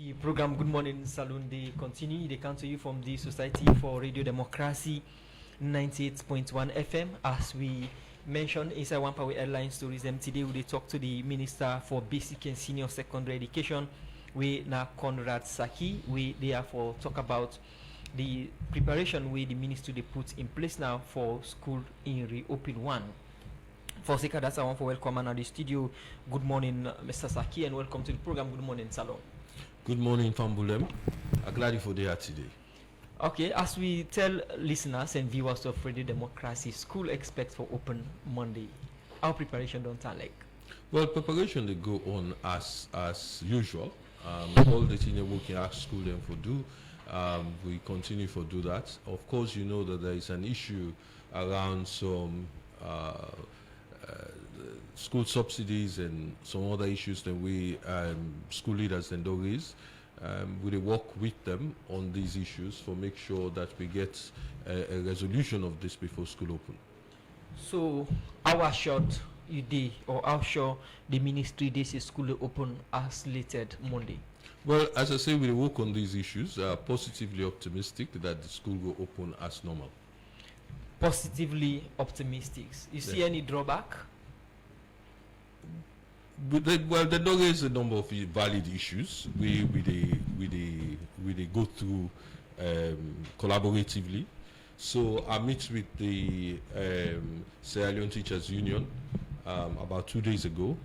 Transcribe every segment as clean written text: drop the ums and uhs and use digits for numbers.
The program Good Morning Saloon, they continue. They come to you from the Society for Radio Democracy 98.1 FM. As we mentioned inside One Power Airlines Tourism, today we talk to the Minister for Basic and Senior Secondary Education, we now Conrad Saki. We therefore talk about the preparation we the ministry they put in place now for school in reopen one. For Sika, that's I want to welcome on the studio. Good morning, Mr. Saki, and welcome to the program Good Morning Salon. Good morning, Fambulem. I'm glad you for there today. Okay, as we tell listeners and viewers of Radio Democracy, school expects for open Monday. Our preparation don't sound like. Well, preparation they go on as usual. All the things we can ask school them for do. We continue to do that. Of course, you know that there is an issue around some school subsidies and some other issues that we school leaders and raise. We work with them on these issues to make sure that we get a resolution of this before school open. So, how short you did, or how sure the ministry this is school open as slated Monday? Well, as I say, we work on these issues. Positively optimistic that the school will open as normal. Positively optimistic. You see any drawback? Well, there is a number of valid issues. We go through collaboratively. So I met with the Sierra Leone Teachers Union about 2 days ago.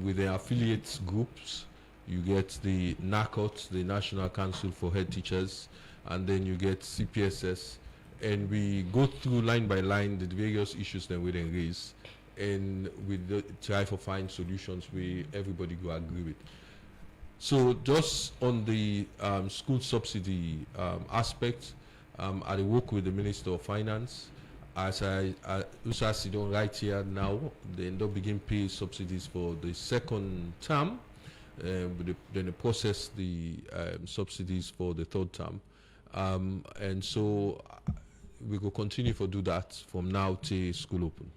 With the affiliate groups, you get the NACOT, the National Council for Head Teachers, and then you get CPSS, and we go through line by line the various issues that we then raise, and we try to find solutions where everybody will agree with. So just on the school subsidy aspect, I work with the Minister of Finance. As I sit on right here now, they end up begin pay subsidies for the second term. Then they process the subsidies for the third term. And so we will continue to do that from now till school open.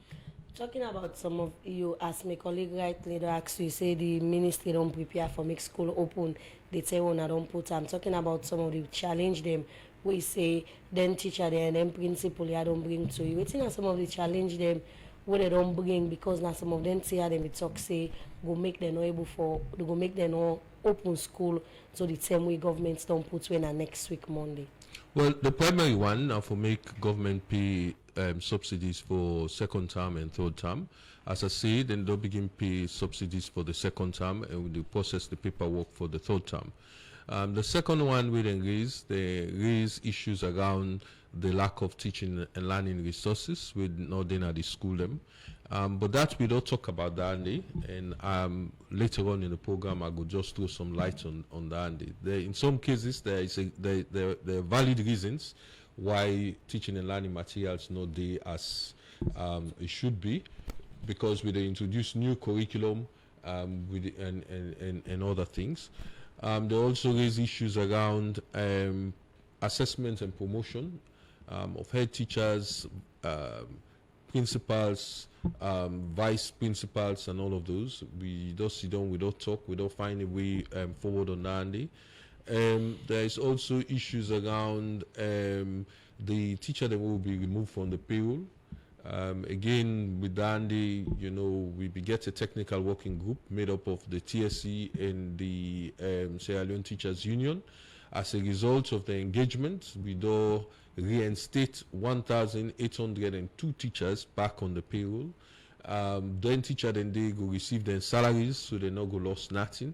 Talking about some of you, as my colleague rightly asked you, say the ministry don't prepare for make school open. They say when I don't put. I'm talking about some of the challenge them. We say then teacher there and then principal I don't bring to you. It's not some of the challenge them what they don't bring, because now some of them say them we talk say go make them not able for go make them not open school, so the same way governments don't put when next week Monday. Well, the primary one now for make government pay subsidies for second term and third term. As I said, then they'll begin pay subsidies for the second term, and they process the paperwork for the third term. The second one we then raise issues around the lack of teaching and learning resources with not in at the school them. But that we don't talk about that, and later on in the program I will just throw some light on that. In some cases there are valid reasons why teaching and learning materials not there as it should be, because we introduce new curriculum and other things. They also raise issues around assessment and promotion of head teachers, principals, vice principals, and all of those. We don't sit down, we don't talk, we don't find a way forward on that. There is also issues around the teacher that will be removed from the payroll. Again, with Dandy, you know, we get a technical working group made up of the TSC and the Sierra Leone Teachers Union. As a result of the engagement, we do reinstate 1,802 teachers back on the payroll. Then teacher then they go receive their salaries, so they not go lost nothing.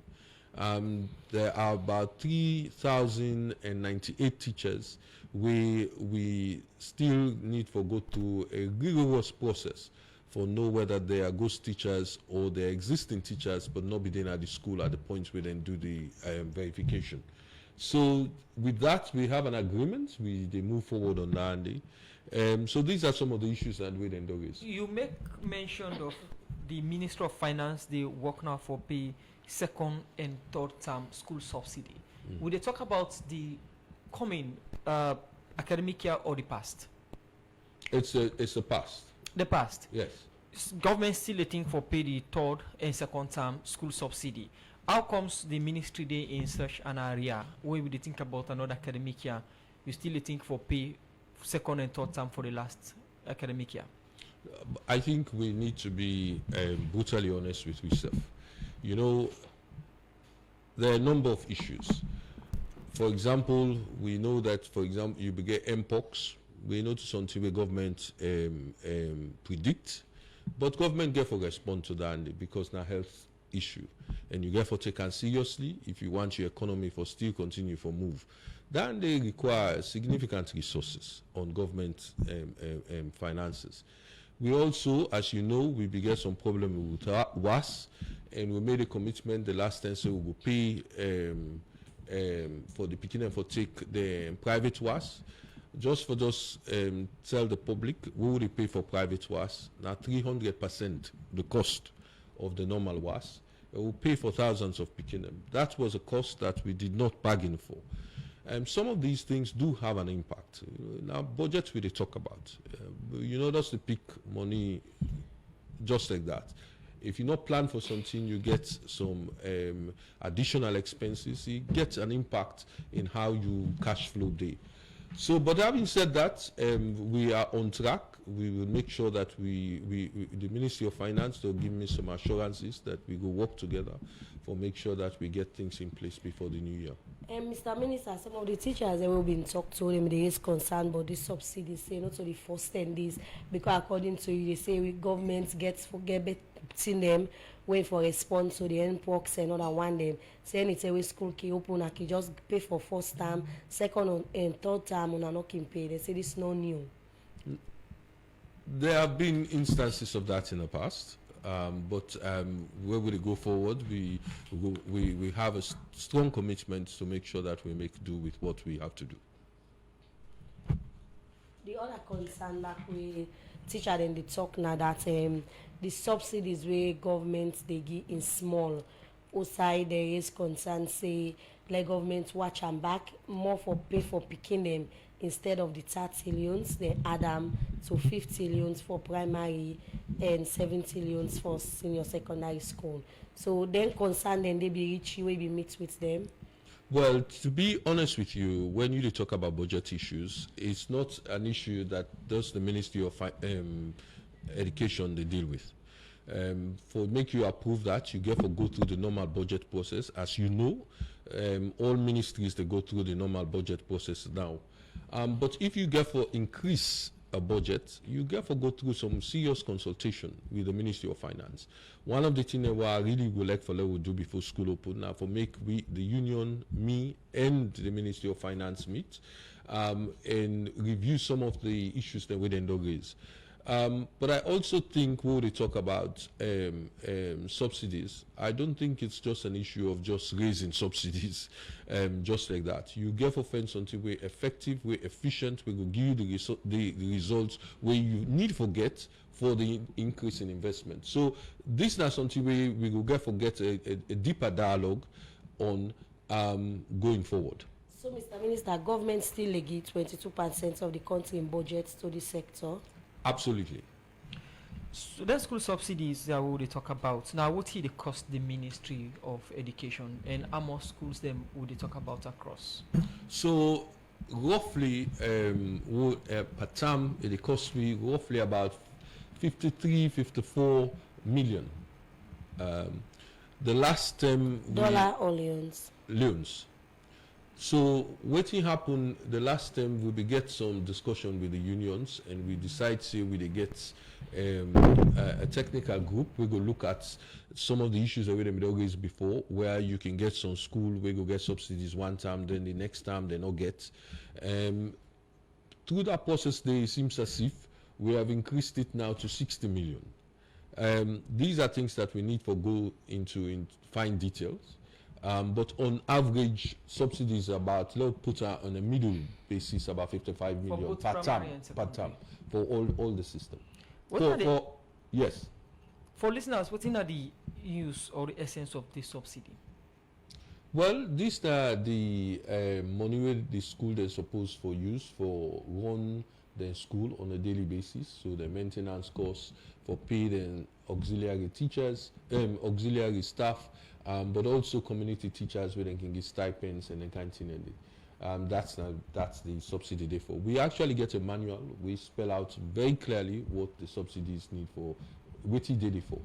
There are about 3,098 teachers where we still need to go through a rigorous process for know whether they are ghost teachers or they are existing teachers but not be there at the school at the point where they do the verification. So with that, we have an agreement. They move forward on that. So these are some of the issues that we then do is. You make mention of the Minister of Finance. They work now for pay second and third term school subsidy. Will they talk about the coming academic year or the past? It's the past. The past. Yes. Government still waiting for pay the third and second term school subsidy. How comes the ministry day in such an area where we think about another academic year, you still think for pay second and third term for the last academic year? I think we need to be brutally honest with ourselves. You know, there are a number of issues. For example, we know that, for example, you get mpox. We know to something the government predict, but government get for respond to that because now health issue, and you get for taken seriously if you want your economy for still continue for move. Then they require significant resources on government finances. We also, as you know, we began some problem with WAS, and we made a commitment the last time, so we will pay for the beginning for take the private WAS. Just tell the public, we will pay for private WAS. Now 300% the cost of the normal WAS. We will pay for thousands of beginning. That was a cost that we did not bargain for. Some of these things do have an impact. Now, budgets we talk about. That's to pick money just like that. If you not plan for something, you get some additional expenses. It gets an impact in how you cash flow day. So, but having said that, we are on track. We will make sure that the Ministry of Finance will give me some assurances that we will work together for make sure that we get things in place before the new year. Mr. Minister, some of the teachers that will be talked to them, they is concerned about the subsidies, say not to the first 10 days, because according to you, they say we government gets between them, wait for response to the NPOX and other one them. Say anything we school can open, I can just pay for first term, second and third term, and not can pay. They say this is not new. There have been instances of that in the past. But where will it go forward? We have a strong commitment to make sure that we make do with what we have to do. The other concern that we teacher then they talk now that the subsidies where government they give in small, outside there is concern say like government watch and back more for pay for picking them. Instead of the 30 loans, they add them to 50 loans for primary and 70 loans for senior secondary school. So then concern then they be reach you, we be meet with them. Well, to be honest with you, when you talk about budget issues, it's not an issue that does the Ministry of Education they deal with. For make you approve that, you get to go through the normal budget process. As you know, all ministries they go through the normal budget process now. But if you get for increase a budget, you get to go through some serious consultation with the Ministry of Finance. One of the things that I really would like for do before school open now for make we the union, me and the Ministry of Finance meet and review some of the issues that we then raise. But I also think when we talk about subsidies, I don't think it's just an issue of just raising subsidies just like that. You get for fence until we're effective, we're efficient, we will give you the results where you need to get for the increase in investment. So this is not something we will get a deeper dialogue on going forward. So, Mr. Minister, government still legate 22% of the country in budgets to the sector. Absolutely. So the school subsidies that we will talk about. Now, what is the cost the Ministry of Education and how much schools them would they talk about across? So roughly per term it costs me roughly about 54 million. The last term dollar or loans? Loans. So what happened the last time we be get some discussion with the unions and we decide say we get a technical group. We go look at some of the issues that we have raised before, where you can get some school, we go get subsidies one time, then the next time they not get. Through that process, it seems as if we have increased it now to 60 million. These are things that we need to go into in fine details. But on average, subsidies about, let's put on a middle basis, about 55 million per term for all the system. Yes. For listeners, what is the use or the essence of this subsidy? Well, these are the money where the school is supposed for use for run their school on a daily basis. So the maintenance costs, for paid and auxiliary teachers, auxiliary staff, but also community teachers where they can get stipends and then continue. That's the subsidy day for. We actually get a manual. We spell out very clearly what the subsidies need for, what he did it for.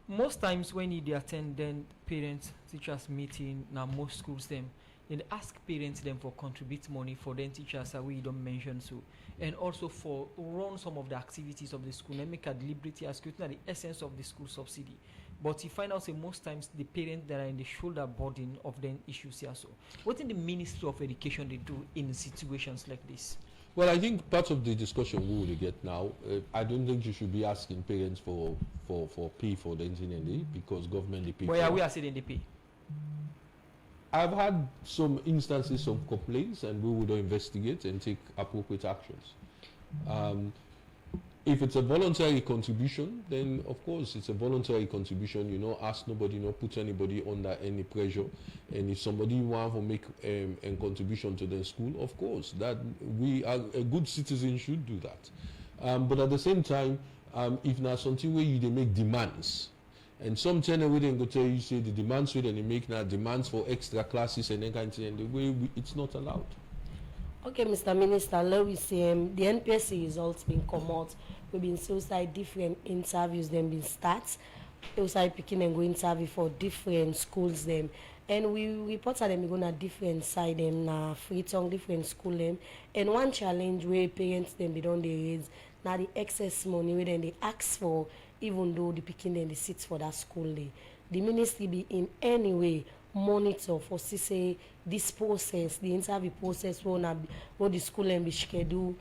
Most times when you attend then parents teachers meeting, now most schools them, then ask parents them for contribute money for them teachers that we don't mention so, and also for run some of the activities of the school and make a deliberate ask you the essence of the school subsidy. But you find out say most times the parents that are in the shoulder burden of the issues here. So what in the Ministry of Education they do in situations like this? Well, I think part of the discussion we will get now, I don't think you should be asking parents for pay for the NCND because government they pay. Why are we saying they pay? I've had some instances of complaints and we would investigate and take appropriate actions. If it's a voluntary contribution, then of course it's a voluntary contribution. You know, ask nobody, not put anybody under any pressure. And if somebody wants to make a contribution to the school, of course, that we are a good citizen should do that. But at the same time, if not something where they make demands, and some channel we then go tell you say the demands we then make now demands for extra classes and then kind of thing, and the way it's not allowed. Okay, Mr. Minister, let me say the NPSC results been come out. We've been so side different interviews them been starts. Also picking and go interview for different schools them. And we reported them going to different side them na Freetown, different school them. And one challenge where parents them they don't raise now the excess money where then they ask for even though the picking them the seats for that school day. The ministry be in any way monitor for say this process, the interview process what the school and be schedule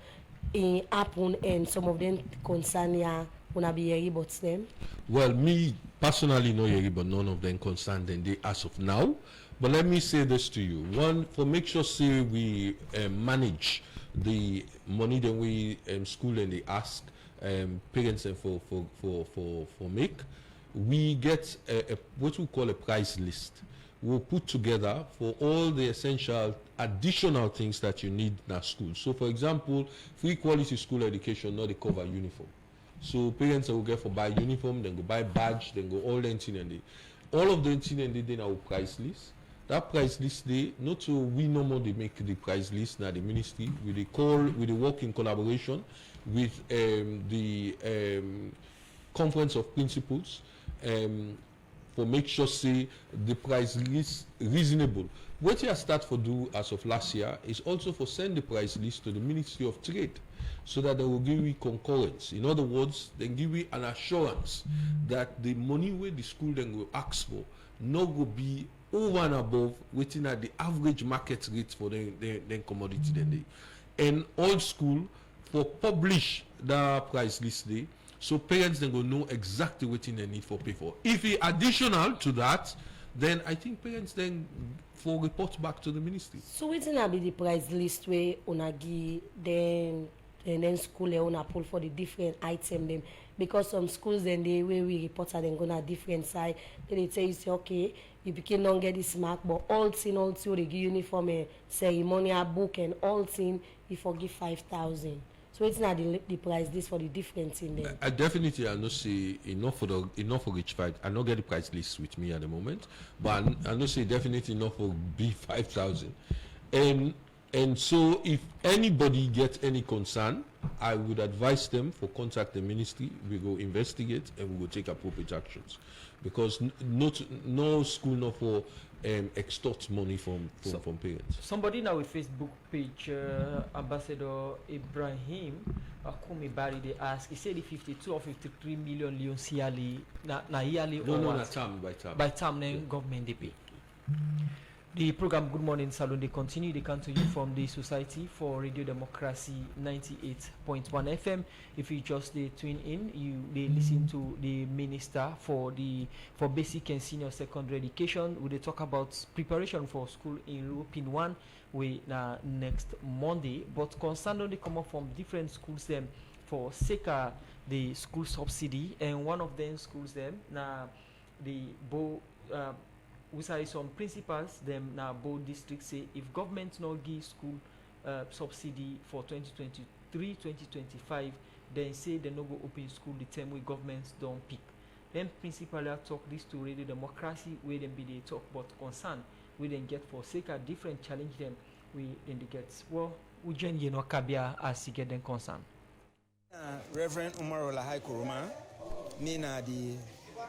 in happen and some of them concern ya wanna be heary about them. Well, me personally no heary, but none of them concerned them they as of now. But let me say this to you. One, for make sure say we manage the money that we school and they ask parents and for make, we get a what we call a price list. We'll put together for all the essential additional things that you need in our school. So for example, free quality school education, not they cover uniform. So parents will get for buy uniform, then go buy badge, then go all the thing and all of the thing and then our price list. That price list they not so we no more they make the price list now the ministry with the work in collaboration with the conference of principals for make sure say the price list reasonable. What you start for do as of last year is also for send the price list to the Ministry of Trade so that they will give you concurrence. In other words, they give you an assurance that the money where the school then will ask for no go be over and above waiting at the average market rate for the commodity then they. And all school for publish the price list day. So parents then go know exactly what they need for pay for. If it additional to that, then I think parents then for report back to the ministry. So waiting will be the price list where una give then and then school una pull for the different item them because some schools then they where we report are then gonna different side. Then they tell you say okay, you begin don't get this mark, but all thing also they give uniform a ceremonial book and all thing you forgive 5,000. So it's not the price list for the difference in there. I definitely I not say enough for each fight. I not get the price list with me at the moment, but I not say definitely enough for be 5,000. And so if anybody gets any concern, I would advise them for contact the ministry. We go investigate and we will take appropriate actions because no school not for extort money from parents. Somebody now with Facebook page, Ambassador Ibrahim Akumi Bari, they ask, he said the 52 or 53 million leons yearly, na yearly no, or no, what? no, term by term. By term, then government they pay. The program Good Morning Salon, they continue. They come to you from the Society for Radio Democracy 98.1 FM. If you just tune in, they listen to the Minister for Basic and Senior Secondary Education. We talk about preparation for school in European one way next Monday. But concern only come up from different schools them for SECA, the school subsidy, and one of them schools them the we say some principals them now both districts say if government not give school subsidy for 2023-2025 then say they no go open school the term wey government don pick. Then principally talk this to Radio Democracy wey dem be dey talk but concern wey dem get for sake of different challenge dem wey dem dey get. Well, Ujen Yeno Kabia as he get them concern. Reverend Umar Olahai Kuruma, me na the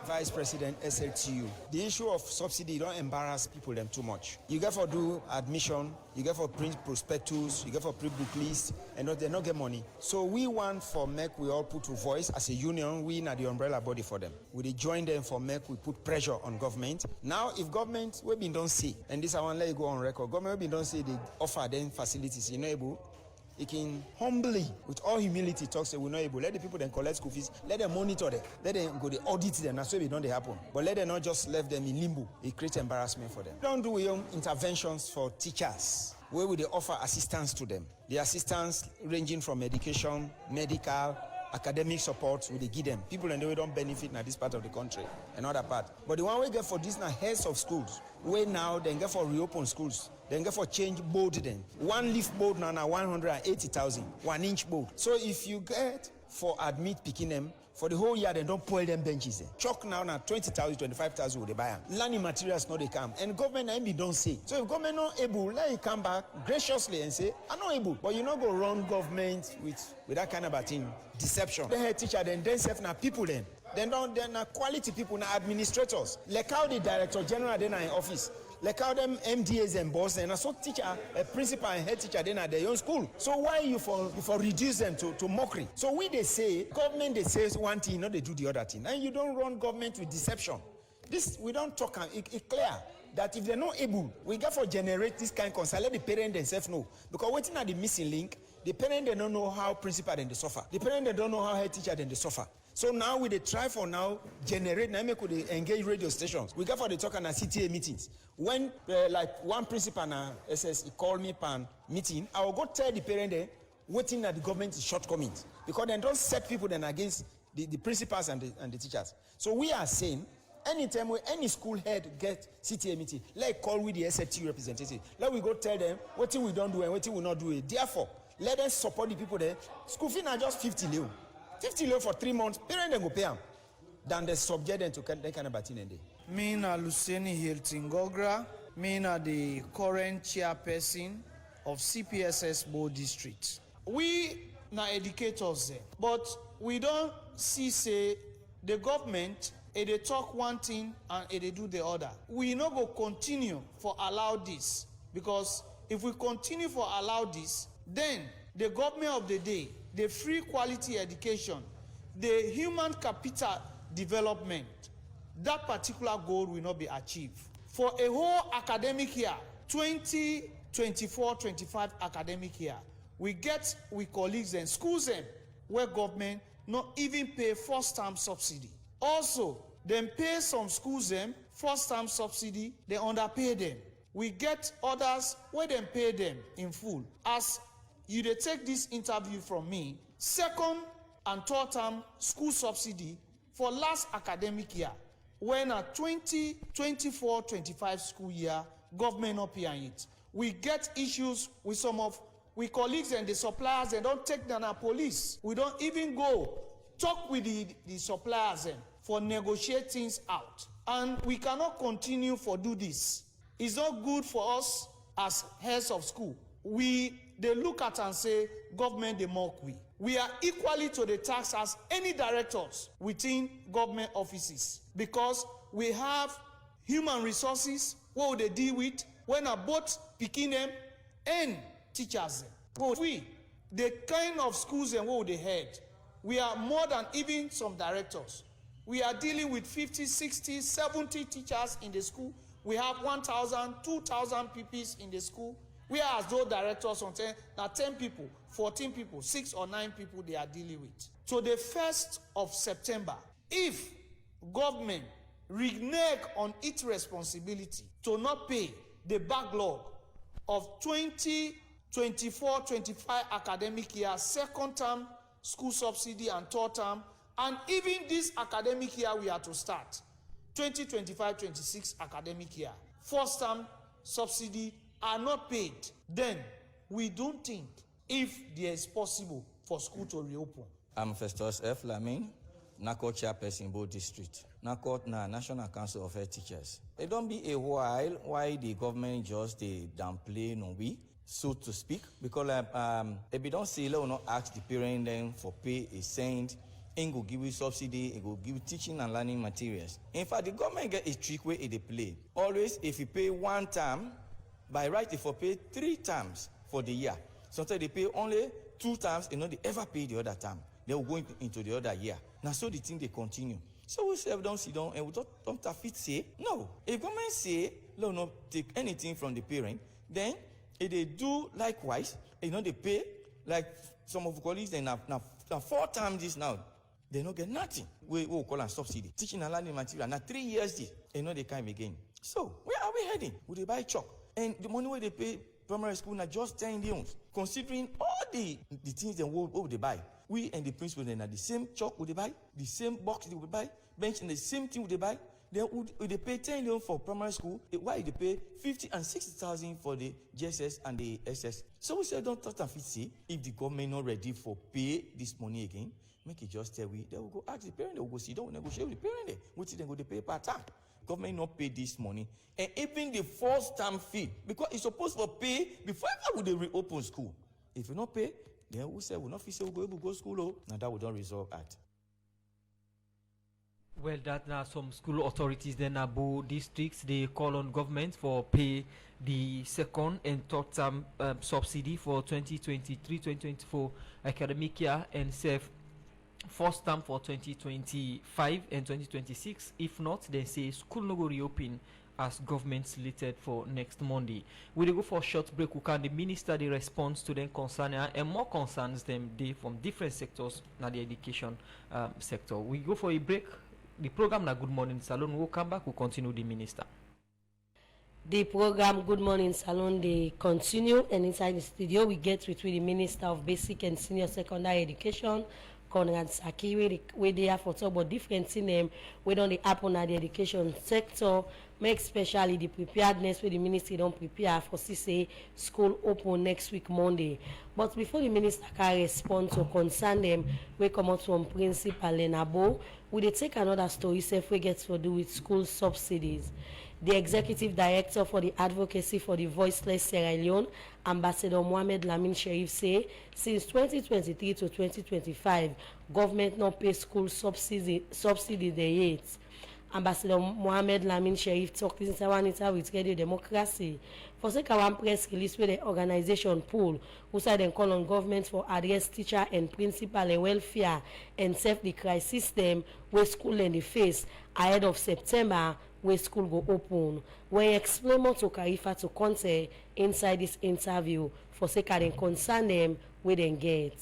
Vice President SLTU. The issue of subsidy don't embarrass people them too much. You get for do admission, you get for print prospectus, you get for print book list, and they not get money. So we want for MEC we all put to voice as a union, we na the umbrella body for them. We join them for MEC, we put pressure on government. Now if government we been don't see, and this I want to let you go on record, government we been don't see they offer them facilities, you know able. He can humbly, with all humility, talk say we're not able. Let the people then collect school fees. Let them monitor them. Let them go to audit them. That's why it don't happen. But let them not just leave them in limbo. It creates embarrassment for them. Don't do your own interventions for teachers. Where will they offer assistance to them? The assistance ranging from education, medical, academic support, will they give them? People and they don't benefit in this part of the country, another part. But the one we get for this now heads of schools, where now they get for reopen schools. Then get for change board then. One leaf board now 180,000, 1 inch board. So if you get for admit picking them, for the whole year they don't pull them benches. Chalk now 20,000, 25,000 will they buy them. Learning materials no they come. And government and don't say. So if government not able, let it come back graciously and say, I'm not able. But you not go run government with that kind of a thing. Deception. Then head teacher then self now people then. Then quality people now administrators. Like how the director general then are in office. Like how them MDAs and boss and so teacher, a principal and head teacher then at their own school. So why you for reduce them to mockery? So we they say government they say one thing, not they do the other thing. And you don't run government with deception. This we don't talk it clear that if they're not able, we got to generate this kind of concern. Let the parent themselves know. Because waiting at the missing link, the parent they don't know how principal then they suffer. The parent they don't know how head teacher then they suffer. So now we they try for now generate now make we engage radio stations. We got for the talk and CTA meetings. When like one principal na SS he called me pan meeting, I will go tell the parent there waiting at the government's shortcomings because they don't set people then against the principals and the teachers. So we are saying anytime where any school head get CTA meeting, let call with the SLT representative. Let we go tell them what we don't do and what we not do it. Therefore, let them support the people there. School fee now just 50 leon. 50 leon for 3 months, parents then go pay them. Then they subject them to that kind of a thing. Me na Luceni Hiltingogra, me na the current chairperson of CPSS Board District. We na educators there, but we don't see say the government they talk one thing and they do the other. We no go continue for allow this because if we continue for allow this, then the government of the day, the free quality education, the human capital development, that particular goal will not be achieved. For a whole academic year, 2024-25 academic year, we get with colleagues and schools them where government not even pay first-term subsidy. Also, them pay some schools them first-term subsidy, they underpay them. We get others where them pay them in full. As you they take this interview from me, second and third term school subsidy for last academic year, when a 2024-25 school year, government not paying it. We get issues with some of we colleagues and the suppliers, they don't take them to police. We don't even go talk with the suppliers for negotiate things out. And we cannot continue for do this. It's not good for us as heads of school. They look at and say, government, they mock we. We are equally to the tax as any directors within government offices because we have human resources, what they deal with, when are both picking them and teachers. But we, the kind of schools and what they head, we are more than even some directors. We are dealing with 50, 60, 70 teachers in the school. We have 1,000, 2,000 PPs in the school. We are as though directors on 10, now 10 people, 14 people, 6 or 9 people they are dealing with. So the 1st of September, if government renege on its responsibility to not pay the backlog of 2024-25 academic year, second term school subsidy and third term, and even this academic year we are to start, 2025-26 academic year, first term subsidy are not paid, then we don't think if there is possible for school to reopen. I'm Festus F. Lamin, NACOT chairperson, Bo District. NACOT na National Council of Head Teachers. It don't be a while why the government just they downplay no we, so to speak, because if you don't say, let not ask the parent then for pay a cent, and go give you subsidy, it go give you teaching and learning materials. In fact, the government get a trick way they play. Always, if you pay one term, by right, if you pay 3 terms for the year. Sometimes they pay only 2 terms, and not they ever pay the other term. They will go into the other year. Now, so the thing they continue. So we say, don't sit down and we don't fit say, no. If government say, no, no, take anything from the parent, then if they do likewise, they pay, like some of the colleagues, they now 4 times this now, they don't get nothing. We will call it subsidy. Teaching and learning material, now 3 years, they come again. So, where are we heading? Will they buy chalk? And the money where they pay primary school now just 10 years, considering all the things they will they buy. We and the principal then are the same chalk would they buy, the same box they would buy, bench and the same thing would they buy. Then would they pay 10 million for primary school? Why they pay 50 and 60,000 for the GSS and the SS? So we say don't touch and fit see if the government not ready for pay this money again. Make it just tell we they will go ask the parent, they will go see, don't negotiate with the parent there. Which then go to pay part time. Government not pay this money. And even the first term fee, because it's supposed to pay before ever would they reopen school. If you not pay, then we say we'll not feel say we'll go school, now that we don't resolve that. Well, that now some school authorities then about districts, they call on government for pay the second and third term subsidy for 2023-2024 academic year and save first term for 2025 and 2026. If not, they say school no go reopen as government slated for next Monday. We go for a short break. We can the minister the response to them concern and more concerns them they from different sectors na the education sector. We go for a break. The program na Good Morning Salon. We'll come back. We'll continue the minister. The program Good Morning Salon they continue, and inside the studio we get with the Minister of Basic and Senior Secondary Education, Conrad Saki, where they have for talk about different things we don't happen at the education sector, make especially the preparedness where the ministry don't prepare for say school open next week Monday. But before the minister can respond to concern them, we come out from Principal Lenabo, we they take another story if we get to do with school subsidies. The executive director for the Advocacy for the Voiceless Sierra Leone, Ambassador Mohamed Lamin Sherif, say since 2023 to 2025, government not pay school subsidy the rates. Ambassador Mohamed Lamin Sherif talked in Sawanita with Radio Democracy. For second one press release where the organization pool, who said they call on government for address teacher and principal and welfare and save the crisis system where school in the face ahead of September where school go open. We explain more to Karifa to Conte inside this interview for second and concern them where they get.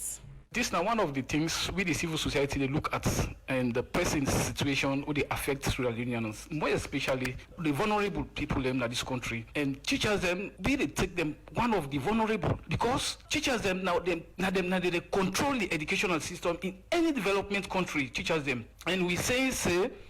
This now one of the things we the civil society they look at and the present situation who they affect rural unions, more especially the vulnerable people in this country. And teachers them, we they take them one of the vulnerable because teachers them now they control the educational system in any development country, teachers them. And we say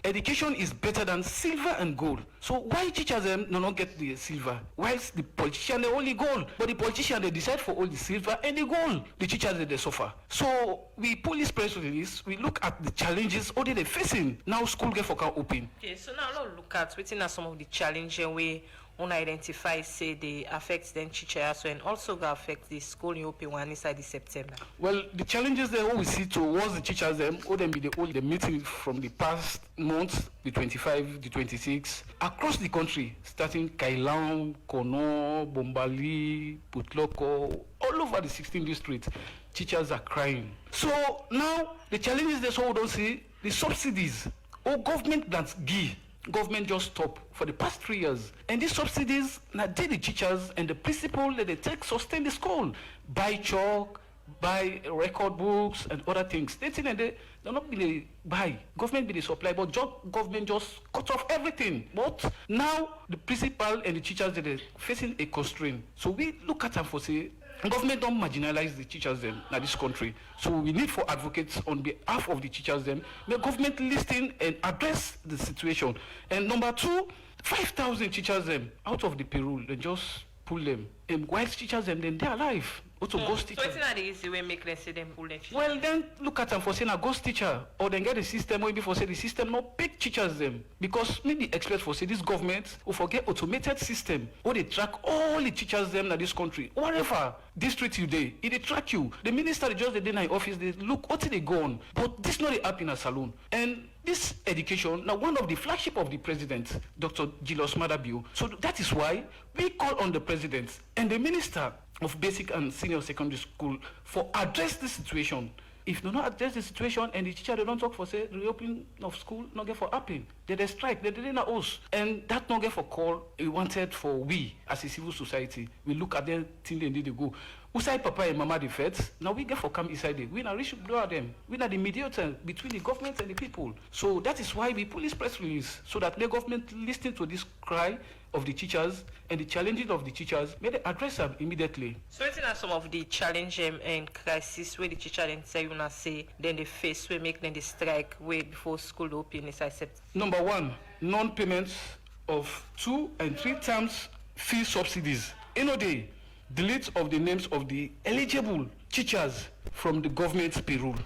education is better than silver and gold. So why teachers them not get the silver? Whilst the politician they only gold, but the politician they decide for all the silver and the gold. The teachers they suffer. So we pull this press release, we look at the challenges already they're facing. Now school get for open. Okay, so now let's look at within some of the challenges we unidentified say they affect them teachers and also go affect the school in open one inside the September. Well, the challenges they always see towards the teachers them, all them be the meeting from the past months, the 25, the 26, across the country, starting Kailan, Kono, Bombali, Putloko, all over the 16 districts, teachers are crying. So now the challenges they so don't see the subsidies or government that's give. Government just stop for the past 3 years. And these subsidies, now they the teachers and the principal that they take sustain the school. Buy chalk, buy record books and other things. They think that they're not going to buy. Government be the supply, but government just cut off everything. But now the principal and the teachers that are facing a constraint. So we look at them for say, government don't marginalize the teachers them in this country. So we need for advocates on behalf of the teachers them. The government listen and address the situation. And number 2, 5,000 teachers them out of the payroll, they just pull them. And whilst teachers them then they're alive. or to ghost teachers. So it's not the easy way make them say them pull them. Well, then look at them for saying a ghost teacher, or then get a system where before say the system not pay teachers them, because maybe expect for say this government will forget automated system or they track all the teachers them in this country. Whatever district you day, it they track you. The minister just the day in office they look what they go on, but this not the app in a saloon. And this education now one of the flagship of the president, Dr. Julius Madabio. So that is why we call on the president and the minister of basic and senior secondary school for address this situation. If they not address the situation and the teacher they don't talk for say reopening of school, not get for happen. They strike, they didn't us. And that not get for call, we wanted for we as a civil society. We look at them till they need to go. Usai papa and mama the feds, now we get for come inside it. We not reach blow at them. We not the mediator between the government and the people. So that is why we pull this press release so that the government listen to this cry of the teachers and the challenges of the teachers, may they address them immediately. So what are some of the challenges and crisis where the teacher then say you not say then they face where make them the strike way before school open is accept? Number one, non-payments of 2 and 3 times fee subsidies. In a day, delete of the names of the eligible teachers from the government's payroll.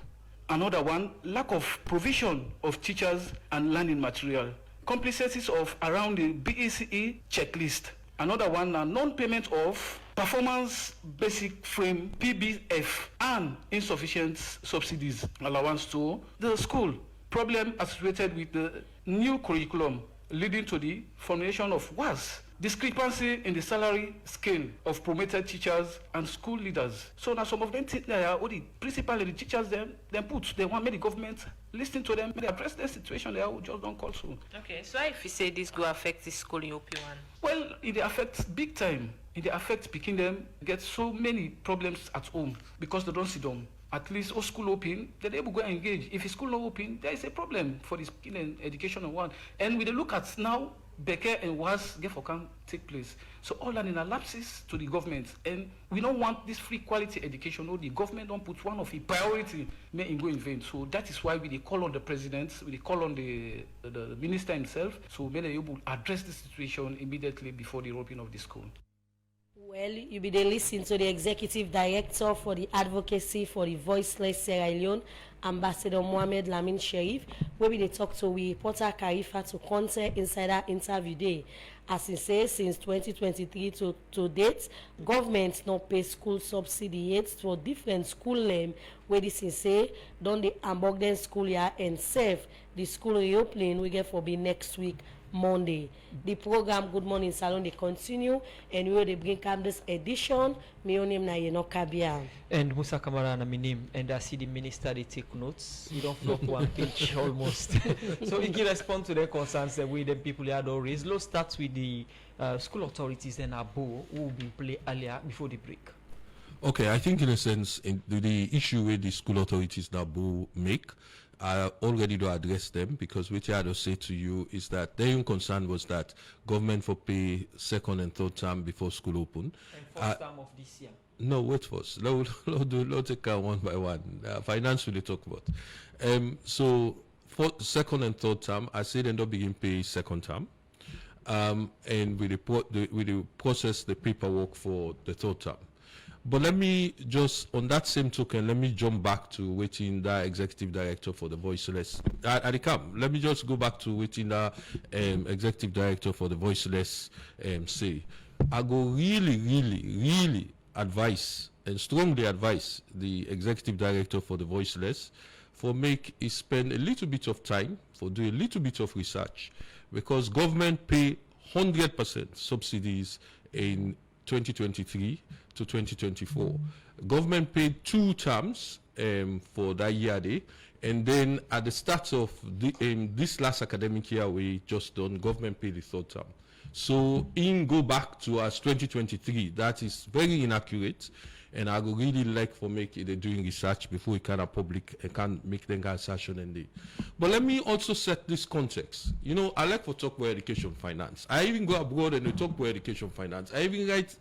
Another one, lack of provision of teachers and learning material. Complications of around the BECE checklist. Another one, non-payment of performance basic frame PBF and insufficient subsidies allowance to the school. Problem associated with the new curriculum leading to the formation of WAS. Discrepancy in the salary scale of promoted teachers and school leaders. So now some of them think that all the principal and the teachers them put, they want the government listen to them, they address their situation, they just don't call so. Okay, so if you say this go affect the school in OP1? Well, it affects big time. It affects picking them get so many problems at home because they don't sit down. At least all school open, they're able to go and engage. If it's school not open, there is a problem for the skill and education and one. And we look at now, Becker and Was get for can take place. So all that in a lapses to the government, and we don't want this free quality education. No, the government don't put one of the priority may in go in vain. So that is why we call on the president, we call on the minister himself. So may they able to address the situation immediately before the opening of the school. Well, you be there listening to the executive director for the Advocacy for the Voiceless Sierra Leone, Ambassador Mohamed Lamin Sherif, where we talk to reporter Karifa to Content Insider interview day. As he says, since 2023 to date, government not pay school subsidy yet for different school name, where this is say, don't the Ambogden school year and serve the school reopening we get for be next week, Monday. The program Good Morning Salon they continue and we will bring up this edition. My name na Yeno Kabia. And Musa Kamara na my name, and I see the minister they take notes. You don't flop one page almost. So we can respond to their concerns that we the people had all raised. Let's start with the school authorities and Abo who will be played earlier before the break. Okay, I think in a sense in the issue with the school authorities now make, I already do address them because what I had to say to you is that their own concern was that government for pay second and third term before school open. And first term of this year. No, wait first. Let's take one by one. Finance will talk about. So for second and third term, I said end up begin pay second term. And we process the paperwork for the third term. But let me just, on that same token, let me jump back to waiting the executive director for the voiceless. Let me just go back to waiting the executive director for the voiceless say. I go really advise and strongly advise the executive director for the voiceless for make is spend a little bit of time for do a little bit of research because government pay 100% subsidies in 2023 to 2024. Government paid 2 terms for that year day, and then at the start of this last academic year we just done, government paid the 3rd term. So in go back to us 2023, that is very inaccurate, and I would really like for make it doing research before we can make them assertion and day. But let me also set this context. You know, I like to talk about education finance. I even go abroad and we talk about education finance. I even write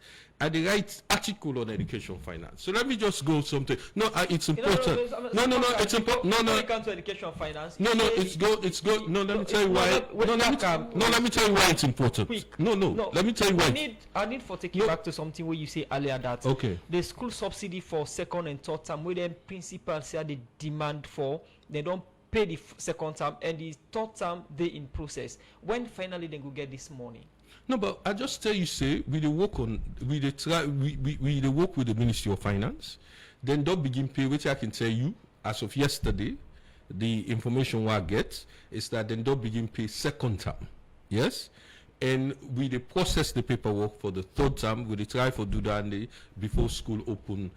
article on education finance. So let me just go something. No, it's important. It's important. When it comes to education finance. It's good. No, let me tell you why. Let me tell you why it's important. Quick. No. Let me tell you why. I need for taking back to something where you say earlier that okay. the school school subsidy for second and third term, where then principals say the demand for, they don't pay the second term, and the third term they in process. When finally they go get this money? No, but I just tell you, say we dey work on, we dey work with the Ministry of Finance. Then don't begin pay. Which I can tell you, as of yesterday, the information I get is that then don't begin pay second term. Yes. And we dey process the paperwork for the third term. We dey try for do that before school open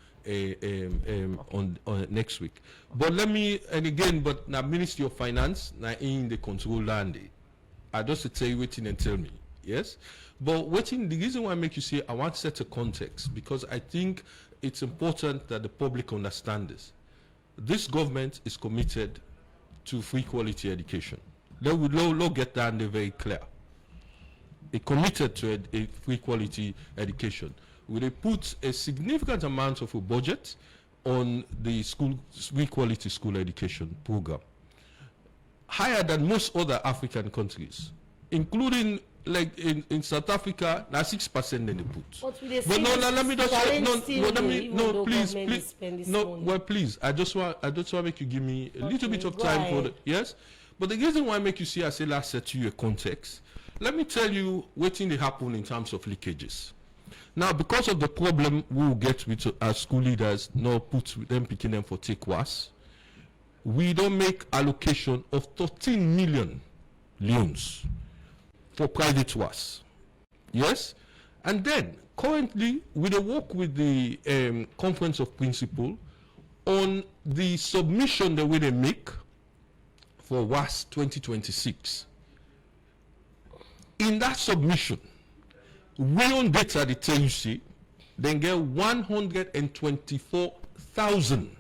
on next week. But let me, and again, but now Ministry of Finance now in the control land. I just tell you waiting and tell me, yes. But waiting, the reason why I make you say I want to set a context, because I think it's important that the public understand this. This government is committed to free quality education. Let we get that very clear. Committed to a free quality education. We put a significant amount of a budget on the free quality school education program, higher than most other African countries, including like in South Africa, now 6% in the put. But no, let me just say, please. I just want to make you give me a little bit of time for the yes. But the reason why I make you see, I say last set you a context. Let me tell you what thing they happen in terms of leakages. Now, because of the problem we will get with our school leaders, no put them picking them for take was, we don't make allocation of 13 million loans for private was. Yes? And then, currently, we will work with the Conference of Principal on the submission that we they make for WAS 2026. In that submission, we on data the tell you see, then get 124,000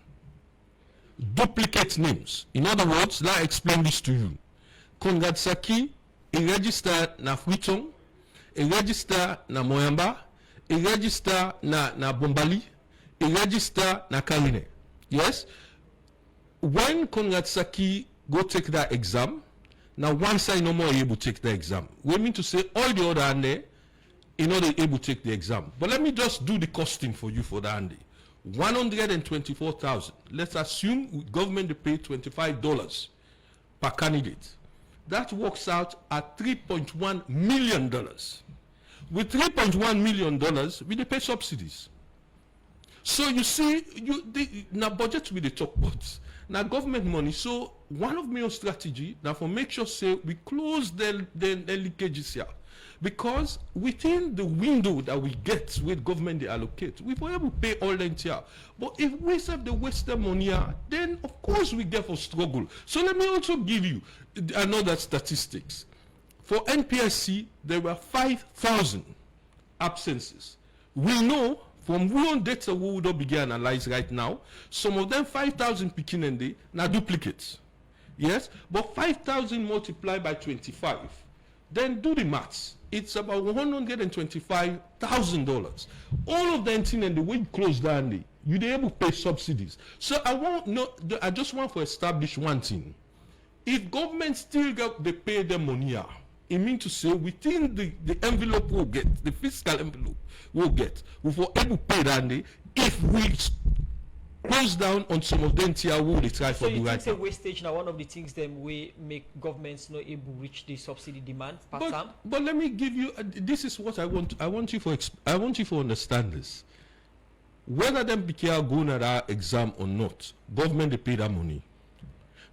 duplicate names. In other words, let me explain this to you. Kongatsaki, a register na Fritong, a register na Moyamba, a register na Bombali, a register na Kaline. Yes? When Kongatsaki go take that exam, now one side no more able to take the exam. We mean to say all the other and there, in order able to take the exam. But let me just do the costing for you for that Andy. 124,000. Let's assume government they pay $25 per candidate. That works out at $3.1 million. With $3.1 million, we they pay subsidies. So you see, now budget with the top bots. Now government money. So one of my strategy now for make sure say we close the leakages here. Because within the window that we get with government they allocate, we will able to pay all the entire. But if we have the Western money, then of course we get for struggle. So let me also give you another statistics. For NPSC, there were 5,000 absences. We know from one data we would not begin analyze right now, some of them 5,000 picking and they now duplicates. Yes, but 5,000 multiplied by 25. Then do the maths. It's about $125,000. All of them thing and the way you close down, you're able to pay subsidies. So I just want to establish one thing. If government still they pay them money, it means to say within the envelope we'll get, the fiscal envelope we'll get, we will able to pay that if we close down on some of them tier will they try for the right. So you think wastage now one of the things them we make governments not able to reach the subsidy demand per term? But let me give you this is what I want you to understand this. Whether them PKR go to that exam or not, government they pay that money.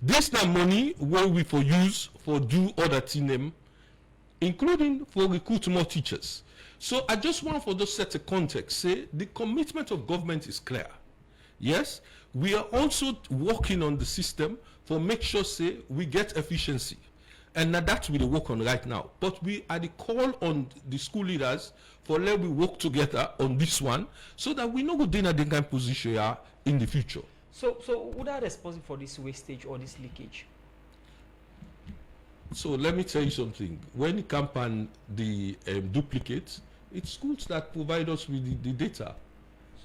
This the money where we for use for do other thing them, including for recruit more teachers. So I just want for just set a context, say the commitment of government is clear. Yes, we are also working on the system for make sure say we get efficiency. And now that's what we work on right now. But we are the call on the school leaders for let we work together on this one so that we know go in a kind position in the future. So who are responsible for this wastage or this leakage? So let me tell you something. When it comes on the duplicates, it's schools that provide us with the data.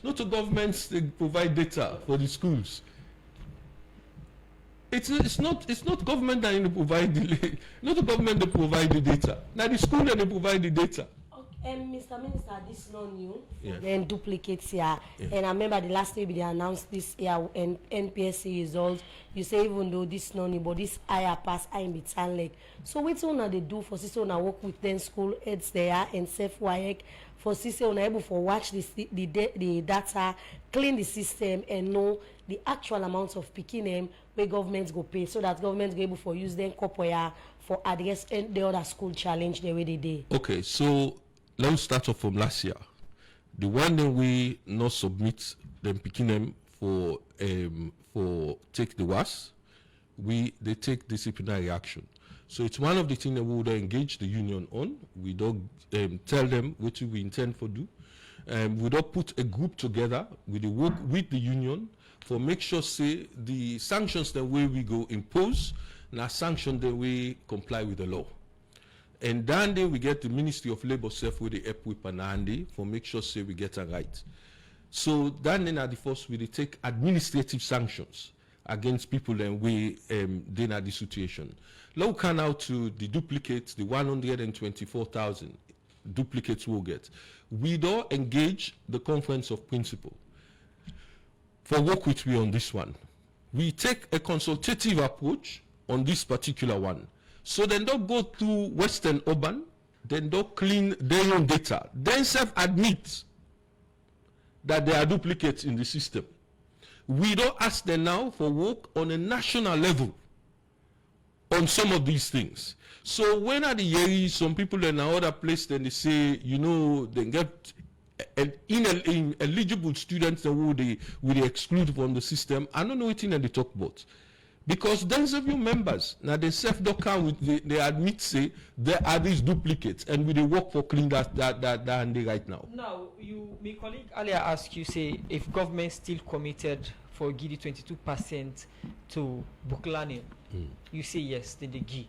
Not the governments they provide data for the schools. It's not government that provide the not the government that provide the data. Now the school that they provide the data. Mr. Minister, this is not new. Yeah. Then duplicates here. Yeah. And I remember the last day they announced this year NPSC results. You say even though this is not new, but this higher pass I in like. So what una they do for sister una work with them school heads there and self work for sister una able for watch the data, clean the system and know the actual amounts of picking them where governments go pay so that governments go able for use them corporate for address and the other school challenge the way they did. Okay, so let's start off from last year. The one that we not submit them picking them for take the WAS, they take disciplinary action. So it's one of the things that we would engage the union on. We don't tell them what we intend for do. We don't put a group together. We work with the union for make sure say the sanctions the way we go impose, now sanction the way comply with the law. And then we get the Ministry of Labour self with the help with Panandi for make sure say we get it right. So then at the first we take administrative sanctions against people and we then at the situation. Now come out to the duplicates, the 124,000 duplicates we'll get. We don't engage the conference of principal for work with me on this one. We take a consultative approach on this particular one. So then don't go to Western Urban, then don't clean their own data, then self-admit that there are duplicates in the system. We don't ask them now for work on a national level on some of these things. So when at the year, some people in another place, then they say, you know, they get ineligible students who they exclude from the system. I don't know anything that they talk about. Because there's a few members, now they self-document, they admit, say, there are these duplicates, and we they work for clean that handy right now. Now, my colleague earlier asked you, say, if government still committed for give the 22% to book learning, you say yes, then they give.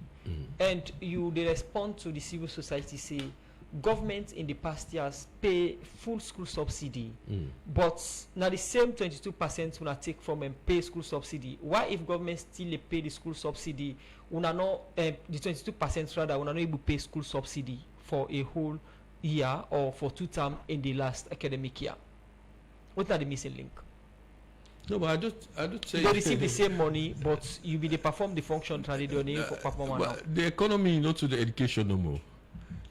And they respond to the civil society, say, government in the past years pay full school subsidy, but now the same 22% will take from and pay school subsidy. Why if government still pay the school subsidy, una no the 22% rather una no able pay school subsidy for a whole year or for 2 terms in the last academic year? What are the missing link? No, but I don't say they receive the same money, but you be they perform the function traditionally for performance. But the economy not to the education no more.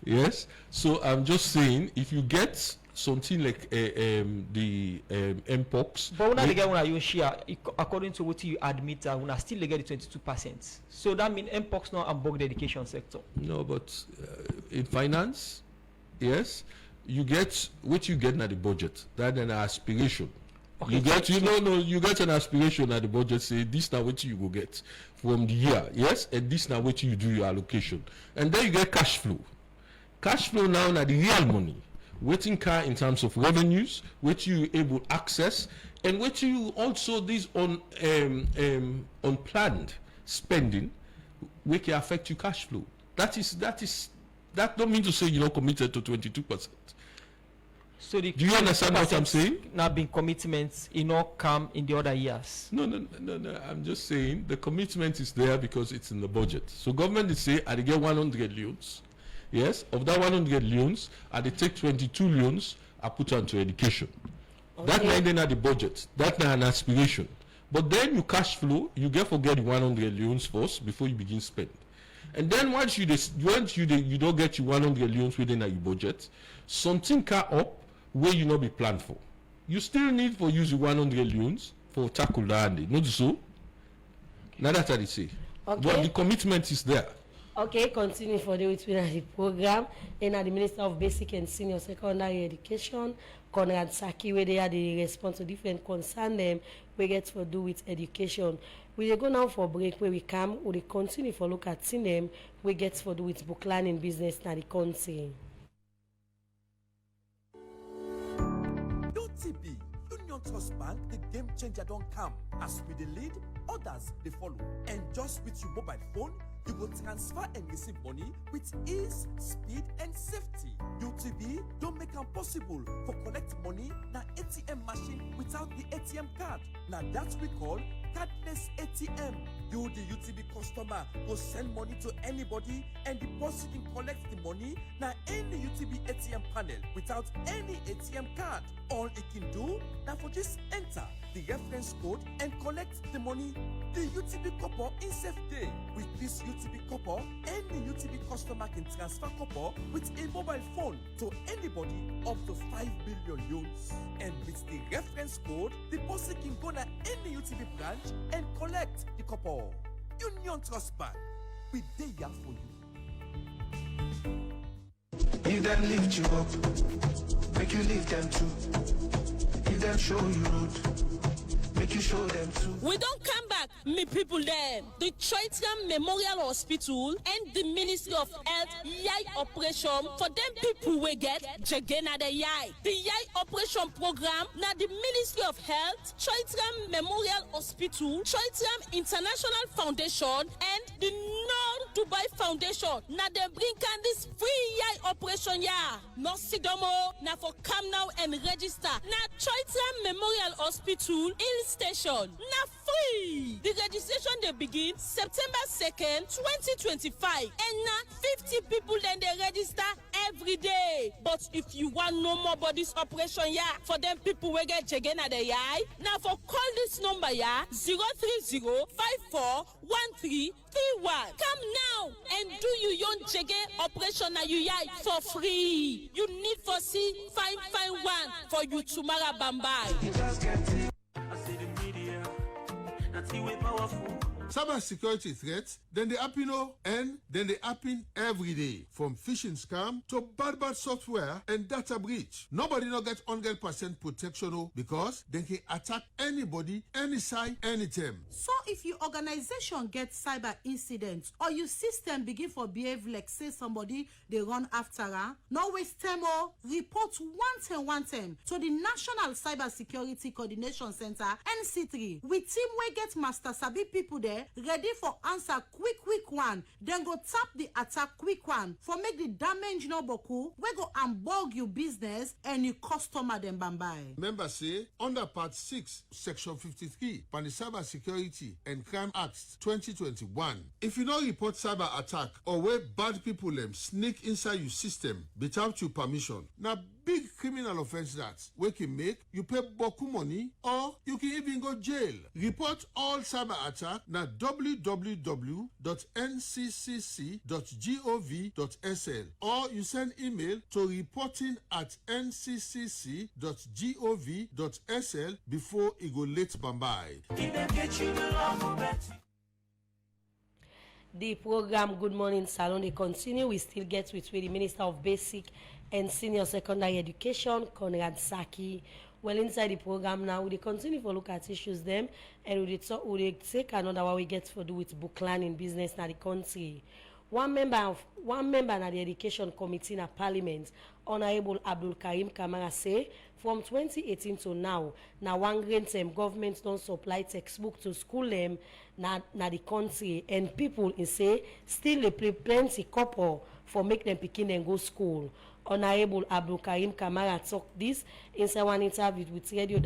Yes, so I'm just saying if you get something like the MPOX, but when they get one you share according to what you admit, when still they get the 22%. So that means MPOX now above the education sector. No, but in finance, yes, you get what you get at the budget. That's an aspiration. Okay, you get you get an aspiration at the budget. Say this now what you will get from the year, yes, and this now what you do your allocation, and then you get cash flow. Cash flow now the real money, waiting car in terms of revenues, which you able access, and which you also these unplanned spending, which can affect your cash flow. That don't mean to say you're not committed to 22%. So do you understand what I'm saying? Now being commitments not come in the other years. No. I'm just saying the commitment is there because it's in the budget. So government is say I get 100 loans. Yes, of that 100 loans, I take 22 loans, I put onto education. Okay. That's not even at the budget. That's not an aspiration. But then you cash flow, you forget the 100 loans first before you begin spend. And then once you don't get your 100 loans within your budget, something come up where you not be planned for. You still need for use your 100 loans for tackle that. Not so. Now that's what they say. Okay. But the commitment is there. Okay, continue for the program. And the Minister of Basic and Senior Secondary Education, Conrad Saki, where they are the response to different concern them we get to do with education. We go now for a break where we come, we continue for look at them we get to do with book learning business na the country. UTB, Union Trust Bank, the game changer don't come. As we the lead, others they follow. And just with your mobile phone, you will transfer and receive money with ease, speed, and safety. UTB don't make it possible for collect money na ATM machine without the ATM card. Now that's we call cardless ATM. You, the UTB customer, go send money to anybody and the person can collect the money now any UTB ATM panel without any ATM card. All it can do now for just enter the reference code and collect the money. The UTB copper in safe day. With this UTB copper, any UTB customer can transfer copper with a mobile phone to anybody up to 5 billion units. And with the reference code, the person can go to any UTB branch and collect the copper. Union Trust Bank, we there for you. If them lift you up, make you lift them too. If them show you road, make you show them too. We don't come back, me people there. The Choitram Memorial Hospital and the Ministry of Health Yai operation for them people we get Jagena the Yai. The Yai operation program now the Ministry of Health, Choitram Memorial Hospital, Choitram International Foundation and the North Dubai Foundation. Now they bring can this free Yai operation No sidomo now for come now and register. Now Choitram Memorial Hospital Hill Station. Now free. The registration they begin September 2nd, 2025. And now 50 people then they register every day. But if you want no more about this operation for them people will get Jagena the Yai. Now for call this number 030 54 13 31. Come now and do you yon Jage operation na you Yai for free. You need for see fine one for you tomorrow Bambai. Cyber security threats, then they happen and then they happen every day. From phishing scam to bad software and data breach. Nobody not get 100% protection because they can attack anybody, any side, anytime. So if your organization gets cyber incidents or your system begin for behave like say somebody they run after no waste time report one time to the National Cyber Security Coordination Center NC3 with team we get master sabi people there ready for answer quick one, then go tap the attack quick one for make the damage no boku, we go unbug your business and your customer then bambai. Remember say under part 6 section 53 pan the Cyber Security and Crime Act 2021. If you no report cyber attack or where bad people sneak inside your system without your permission, now big criminal offense that we can make you pay boku money or you can even go jail. Report all cyber attack na www.nccc.gov.sl or you send email to reporting@nccc.gov.sl before it go late bambai. The program Good Morning Salon they continue. We still get with the Minister of Basic and Senior Secondary Education, Conrad Saki. Well, inside the program now, we continue to look at issues them, and we take another what we get to do with book learning business in the country. One member of the Education Committee in Parliament, Honorable Abdul Karim Kamara say, from 2018 to now one grant government don't supply textbook to school them na the country, and people say still they play plenty couple for make them picking and go school. Honorable Abdul Karim Kamara talk this inside one interview with Radio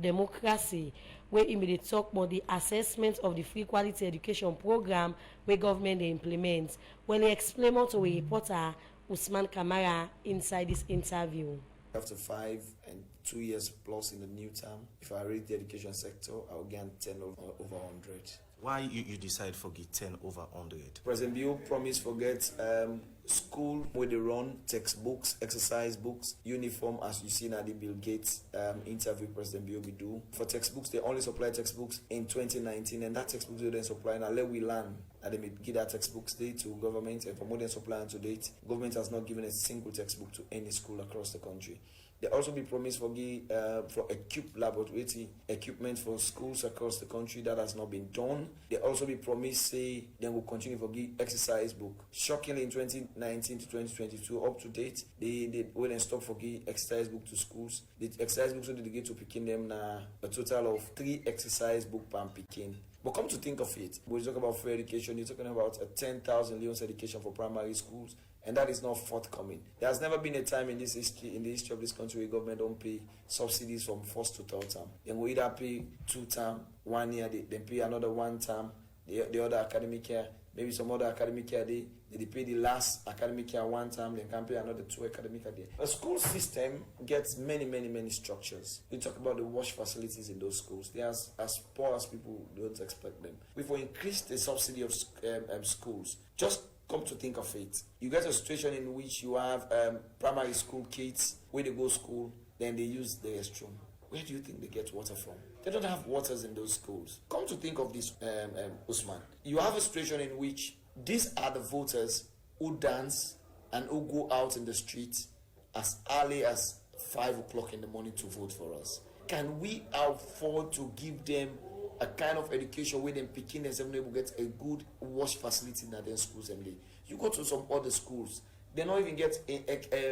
Democracy, where he made talk about the assessment of the free quality education program where government they implement. When he explained more to a reporter Usman Kamara inside this interview. After 5 and 2 years plus in the new term, if I read the education sector, I'll gain 10 over 100. Why you decide for get 10 over 100? President Bill promised forget school where they run textbooks, exercise books, uniform as you see now the Bill Gates interview President Bill we do. For textbooks, they only supply textbooks in 2019 and that textbooks they don't supply. Now let we learn and they give that textbooks day to government, and for more than supply to date, government has not given a single textbook to any school across the country. They also be promised for equipped laboratory equipment for schools across the country. That has not been done. They also be promised say they will continue for exercise book. Shockingly, in 2019 to 2022, up to date, they went and stopped for exercise book to schools. The exercise books only they get to picking them now a total of 3 exercise book per picking. But come to think of it, when you talk about free education, you're talking about a 10,000 leons education for primary schools, and that is not forthcoming. There has never been a time in the history of this country where government don't pay subsidies from first to third term. Then we either pay 2 term, 1 year, then pay another 1 term, the other academic year, maybe some other academic year they pay the last academic year 1 term, then can pay another 2 academic year. A school system gets many structures. You talk about the wash facilities in those schools. They are as poor as people don't expect them. If we increase the subsidy of schools, just come to think of it, you get a situation in which you have primary school kids where they go to school, then they use the restroom. Where do you think they get water from? They don't have waters in those schools. Come to think of this, Usman. You have a situation in which these are the voters who dance and who go out in the streets as early as 5 o'clock in the morning to vote for us. Can we afford to give them a kind of education where them picking themselves able to get a good wash facility in their schools? And you go to some other schools, they don't even get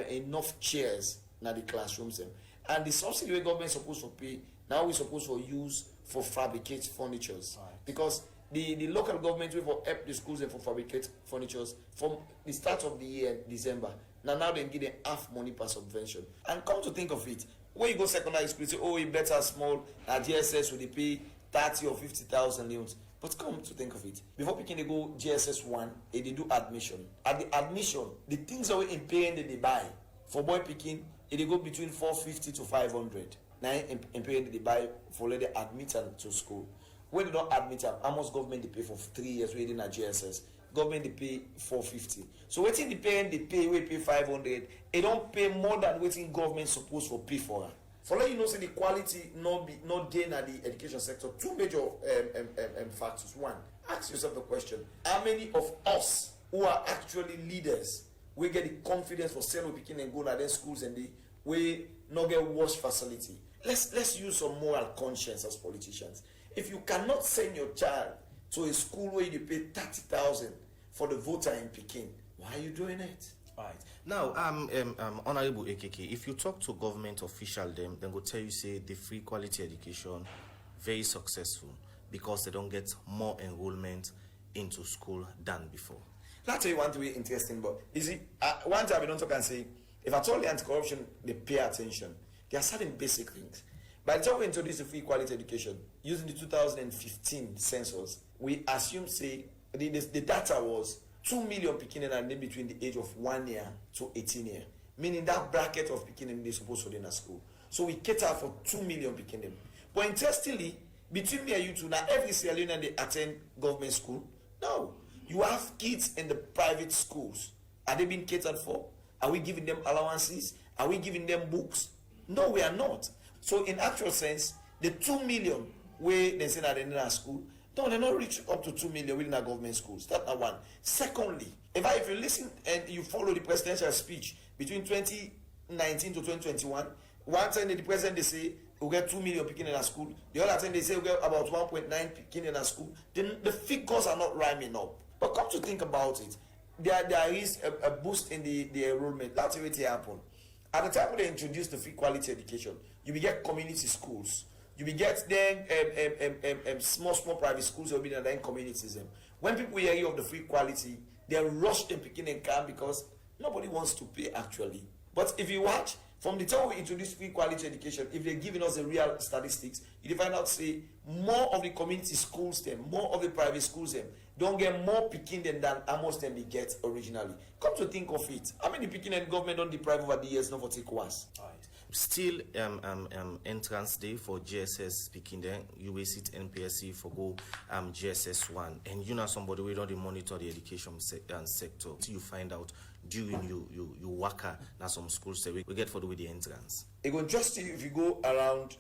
enough chairs in the classrooms. And the subsidy where government is supposed to pay, now we're supposed to use for fabricate furnitures. Right. Because the local government will help the schools and for fabricate furnitures from the start of the year, December. Now they give them half money per subvention. And come to think of it, when you go secondary school, you say, oh, it better small, at GSS will they pay 30 or 50,000 loans. But come to think of it, before picking they go GSS 1, they do admission. At the admission, the things that we in parent that they buy for boy picking, they go between 450 to 500. Now in parent they buy for let they admit them to school. When they don't admit them, how much government they pay for 3 years waiting at GSS? Government they pay 450. So waiting the parent they pay 500. They don't pay more than waiting government supposed to pay for her. For let you know, say the quality not gain at the education sector. 2 major factors. One, ask yourself the question: how many of us who are actually leaders we get the confidence for selling picking and go to their schools and they we not get wash facility? Let's use some moral conscience as politicians. If you cannot send your child to a school where you pay 30,000 for the voter in Peking, why are you doing it? Right. Now, Honorable AKK, if you talk to government officials, them go tell you, say, the free quality education, very successful, because they don't get more enrollment into school than before. That's why you want to be interesting, but you see, one time we don't talk and say, if at all the anti-corruption, they pay attention. There are certain basic things. By the time we introduce the free quality education, using the 2015 census, we assume, say, the data was 2 million Pekinese are between the age of 1 year to 18 years. Meaning that bracket of Pekinese they're supposed to be in a school. So we cater for 2 million Pekinese. But interestingly, between me and you two, now every Sierra Leonean they attend government school. No. You have kids in the private schools. Are they being catered for? Are we giving them allowances? Are we giving them books? No, we are not. So in actual sense, the 2 million where they say that they're in a school, no, they're not reaching up to 2 million within our government schools. That's not one. Secondly, if you listen and you follow the presidential speech between 2019 to 2021, one time the president they say we'll get 2 million picking in a school. The other time they say we'll get about 1.9 picking in a school. Then the figures are not rhyming up. But come to think about it, there is a boost in the enrollment. That's what happened. At the time when they introduced the free quality education, you will get community schools. You will get then small private schools will be in the communities. When people hear you of the free quality, they rush them picking and can because nobody wants to pay actually. But if you watch, from the time we introduced free quality education, if they're giving us the real statistics, you find out say more of the community schools them, more of the private schools them, don't get more picking than almost them they get originally. Come to think of it, how many picking and government don't deprive over the years not for take once? Right. Still entrance day for GSS speaking there, you will sit NPSC for go GSS 1 and you know somebody we don't monitor the education sector till you find out during you work now some schools we get for the entrance. It will just if you go around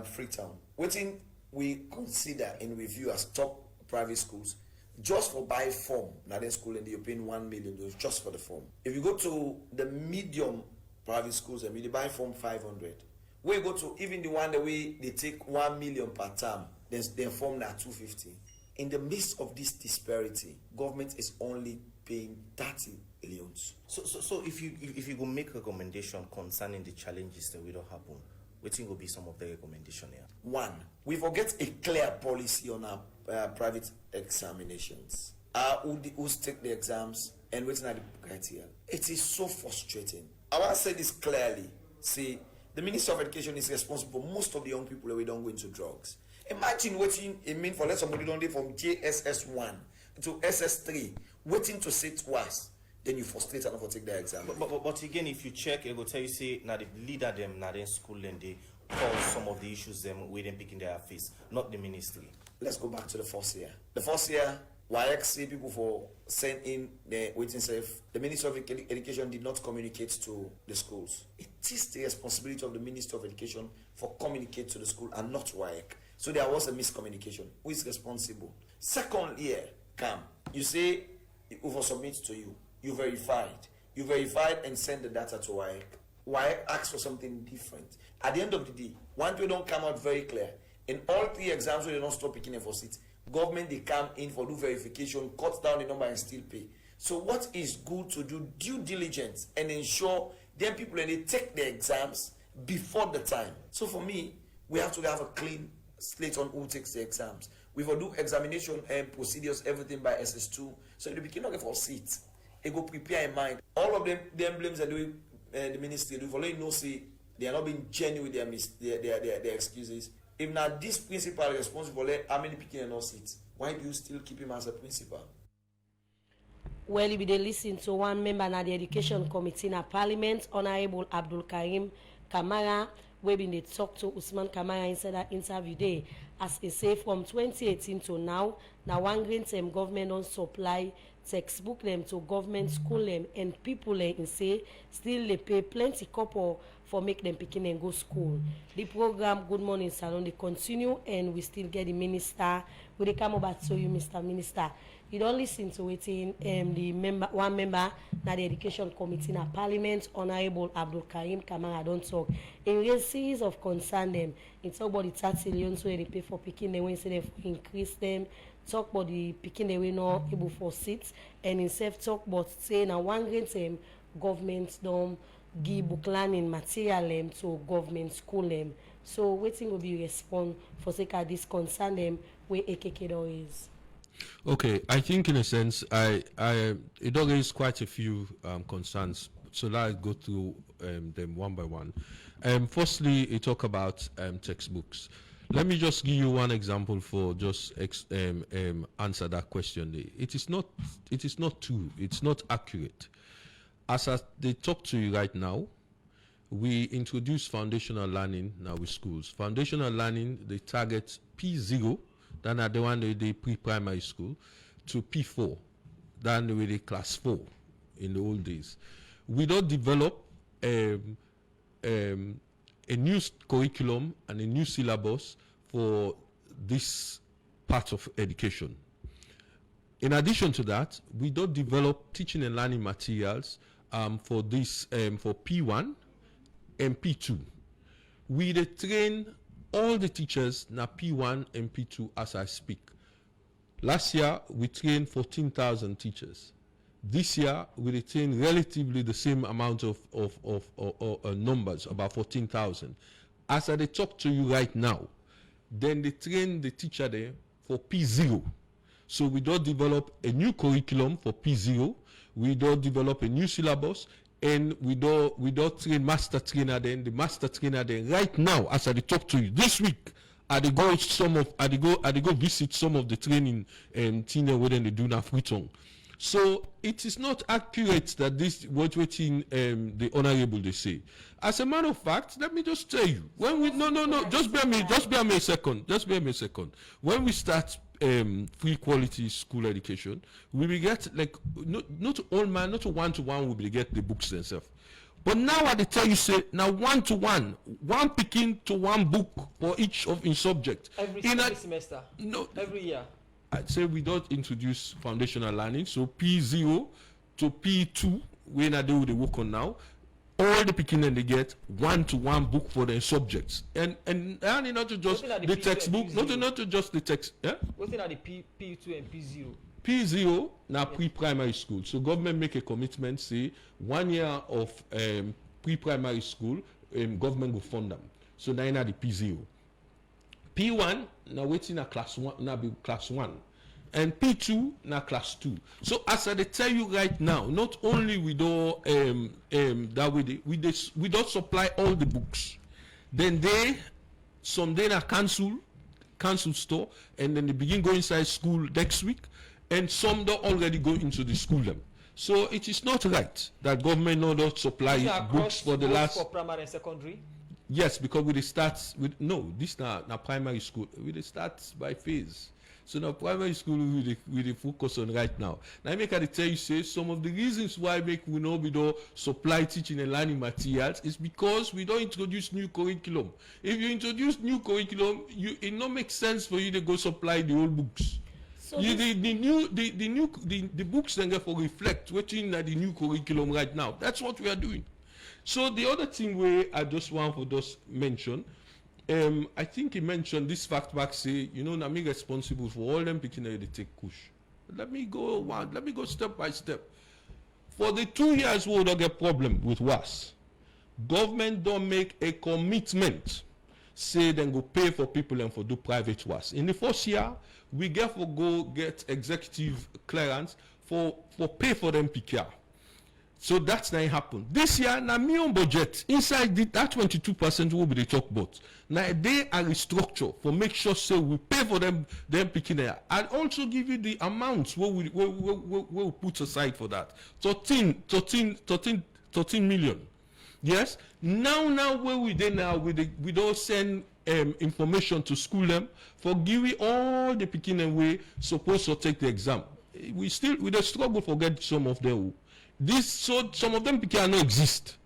Freetown, waiting we consider in review as top private schools just for buy form. Now then school in the European 1 million just for the form. If you go to the medium private schools and they buy form 500. We go to even the one that they take 1 million per term, then form now 250. In the midst of this disparity, government is only paying 30 billions. So if you go make a recommendation concerning the challenges that will not happen, what think will be some of the recommendation here? One, we forget a clear policy on our private examinations. Who's take the exams? and waiting at the criteria. It is so frustrating. I want to say this clearly. See, the Minister of Education is responsible for most of the young people that we don't go into drugs. Imagine waiting it mean for let somebody don't from JSS1 to SS3, waiting to sit twice. Then you frustrate and not take the exam. But again, if you check, it will tell you say now the leader them now in school and they cause some of the issues them we them picking their face, not the ministry. Let's go back to the first year. The first year, YXC people for sent in the waiting safe. The Minister of Education did not communicate to the schools. It is the responsibility of the Minister of Education for communicate to the school and not YX. So there was a miscommunication. Who is responsible? Second year, come. You say it will submit to you. You verified and send the data to YX. YX asks for something different. At the end of the day, one thing don't come out very clear. In all 3 exams where they don't stop picking them for seats, government they come in for do verification, cut down the number and still pay. So what is good to do due diligence and ensure them people and they take their exams before the time. So for me, we have to have a clean slate on who takes the exams. We will do examination and procedures, everything by SS2. So the beginning of for seats. They go prepare in mind. All of them, the emblems are doing the ministry. We've already know say they are not being genuine with their excuses. If now this principal is responsible for how many people are not seats, why do you still keep him as a principal? Well, you be dey listen to one member na the Education Committee in Parliament, Honorable Abdul Karim Kamara, we been dey talk to Usman Kamara inside that interview day. As he say, from 2018 to now one green term government don't supply textbook them to government school them and people in say still they pay plenty couple for make them picking and go school. The program Good Morning Salon they continue and we still get the minister. We they come over to you, Mr. Minister. You don't listen to it in one member na the Education Committee in Parliament, Honorable Abdul Karim Kamara don't talk. In a series of concern them, it's talk about the 30 million so they pay for picking them when say they increase them. Talk about the picking they were not able for seats and instead talk about say now one great time government don't give book learning material to government school them. So waiting will be respond for sake of this concern them where AKK is. Okay, I think in a sense, it does raise quite a few concerns. So let's go through them one by one. Firstly, you talk about textbooks. Let me just give you one example for just answer that question. It is not true. It's not accurate. As they talk to you right now, we introduce foundational learning now with schools. Foundational learning, they target P0, then are the one they pre-primary school, to P4, then with the class 4 in the old days. We don't develop a new curriculum and a new syllabus for this part of education. In addition to that, we don't develop teaching and learning materials for this for P1 and P2. We train all the teachers na P1 and P2 as I speak. Last year we trained 14,000 teachers. This year we retain relatively the same amount of numbers, about 14,000. As I talk to you right now, then they train the teacher there for P0. So we don't develop a new curriculum for P0. We don't develop a new syllabus, and we don't train master trainer then. The master trainer then right now, as I talk to you this week, I go visit some of the training team where they do na Friton. So it is not accurate that this what the honorable they say. As a matter of fact, let me just tell you, when we just bear me a second. When we start free quality school education, we will get like not all man, not one-to-one, we will get the books themselves. But now I tell you say now one-to-one, one picking to one book for each of in subject. Every semester. No, every year. I'd say we don't introduce foundational learning, so P0 to P2, when I do the work on now, all the beginning they get one-to-one book for their subjects, and not to just the textbook, not to just the text. Yeah. What's in the P2 and P0? P0 now pre-primary school. So government make a commitment, say 1 year of pre-primary school, government will fund them. So now the P0. P1 now waiting at class 1, now be class 1. and P2 na class 2. So as I tell you right now, not only we don't we don't supply all the books, then some day na cancel store, and then they begin go inside school next week, and some don't already go into the school them. So it is not right that government not supply books for the last for primary and secondary. Yes, because we start with this na primary school. We start by phase. So now primary school we focus on right now. Now I make I tell you say some of the reasons why we don't supply teaching and learning materials is because we don't introduce new curriculum. If you introduce new curriculum, it not make sense for you to go supply the old books. So the books then get for reflect what's in the new curriculum right now. That's what we are doing. So the other thing where I just want to just mention, I think he mentioned this fact back say, I'm responsible for all them picking they take push. Let me go step by step. For the 2 years we don't get problem with WAS. Government don't make a commitment, say then go pay for people and for do private WAS. In the first year, we get for go get executive clearance for pay for them PKR. So that's not happen. This year, na me on budget, inside that 22% will be the talk about. Now they are restructured for make sure say we pay for them picking there. And also give you the amounts where we put aside for that. 13 million. Yes. Now where we there now we don't send information to school them for giving all the picking away supposed to take the exam. We the struggle for get some of them. Some of them cannot exist.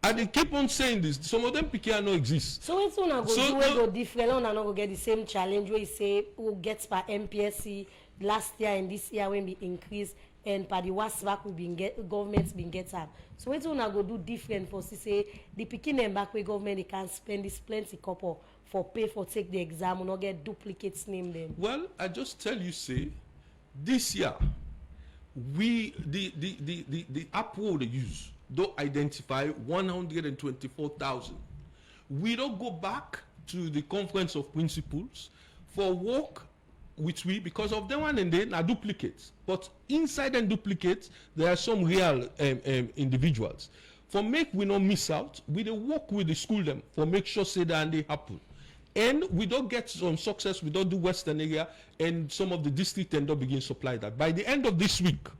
And they keep on saying this. Some of them cannot exist. So it's not going to go different. We're not going to get the same challenge where you say who gets per MPSC last year and this year when we increase and per the worst back we been government's been get up. So it's not going to do different for say the picking them back where government they can spend this plenty couple for pay for take the exam or not get duplicates name them. Well, I just tell you say this year the app will they use don't identify 124,000. We don't go back to the conference of principals for work which we because of them one and then are duplicates. But inside and duplicates there are some real individuals. For make we not miss out, we don't work with the school them for make sure say that they happen. And we don't get some success, we don't do Western area, and some of the district and don't begin supply that. By the end of this week,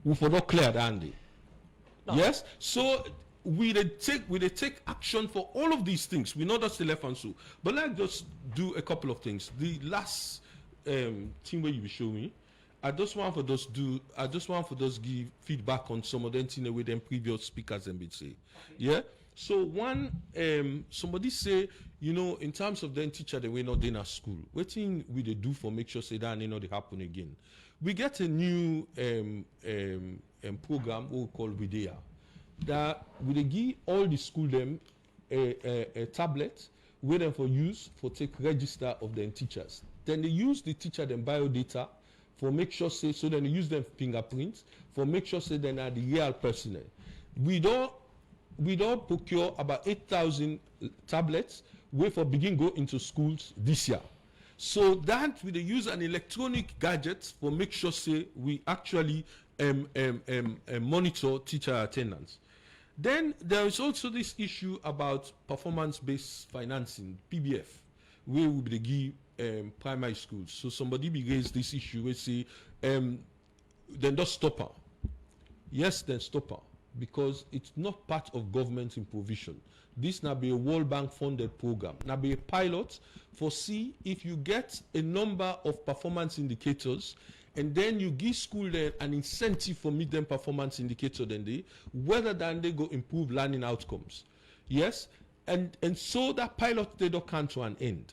we will not clear that. No. Yes? So we take action for all of these things. We know that's the left and so. But let's just do a couple of things. The last thing where you will show me, I just want for those give feedback on some of them things with them previous speakers and say. Okay. Yeah? So one somebody say, in terms of them teacher they were not in a school. What thing we they do for make sure say that they happen again? We get a new program we call Videa that we they give all the school them a tablet where them for use for take register of them teachers. Then they use the teacher them biodata for make sure say so then they use them fingerprints for make sure say they are the real personnel. We don't procure about 8,000 tablets where for begin go into schools this year. So that we use an electronic gadget for make sure say we actually monitor teacher attendance. Then there is also this issue about performance-based financing, PBF, where we will give primary schools. So somebody be raised this issue where say then don't stop her. Yes, then stop her. Because it's not part of government improvisation. This now be a World Bank funded program. Now be a pilot for see if you get a number of performance indicators and then you give school there an incentive for meet them performance indicator then they whether than they go improve learning outcomes. Yes, and so that pilot they don't come to an end.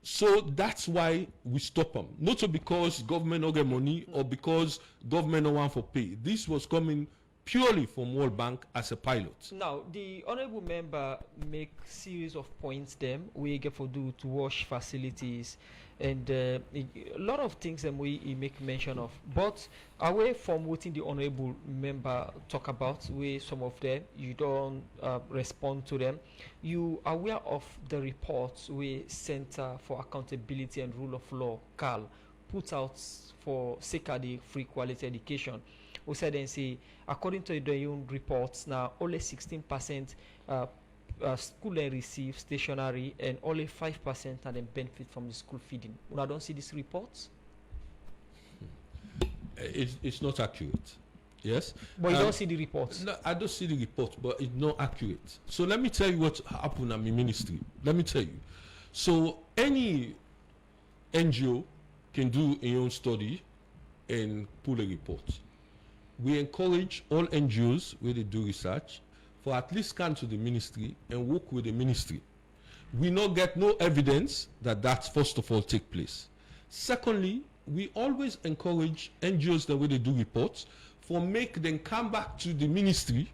So that's why we stop them. Not because government don't get money or because government don't want for pay. This was coming purely from World Bank as a pilot. Now, the honorable member make series of points them we get for do to wash facilities and a lot of things that we make mention of. But away from what the honorable member talk about, where some of them you don't respond to them, you are aware of the reports we Center for Accountability and Rule of Law, CAL, put out for sake of the free quality education. We said and say, according to the own reports, now only 16% school receive stationery and only 5% are then benefit from the school feeding. I don't see these reports. It's not accurate. Yes, but you don't see the reports. No, I don't see the report, but it's not accurate. So let me tell you what happened at my ministry. Let me tell you. So any NGO can do a own study and pull a report. We encourage all NGOs where they do research for at least come to the ministry and work with the ministry. We not get no evidence that first of all take place. Secondly, we always encourage NGOs the way they do reports for make them come back to the ministry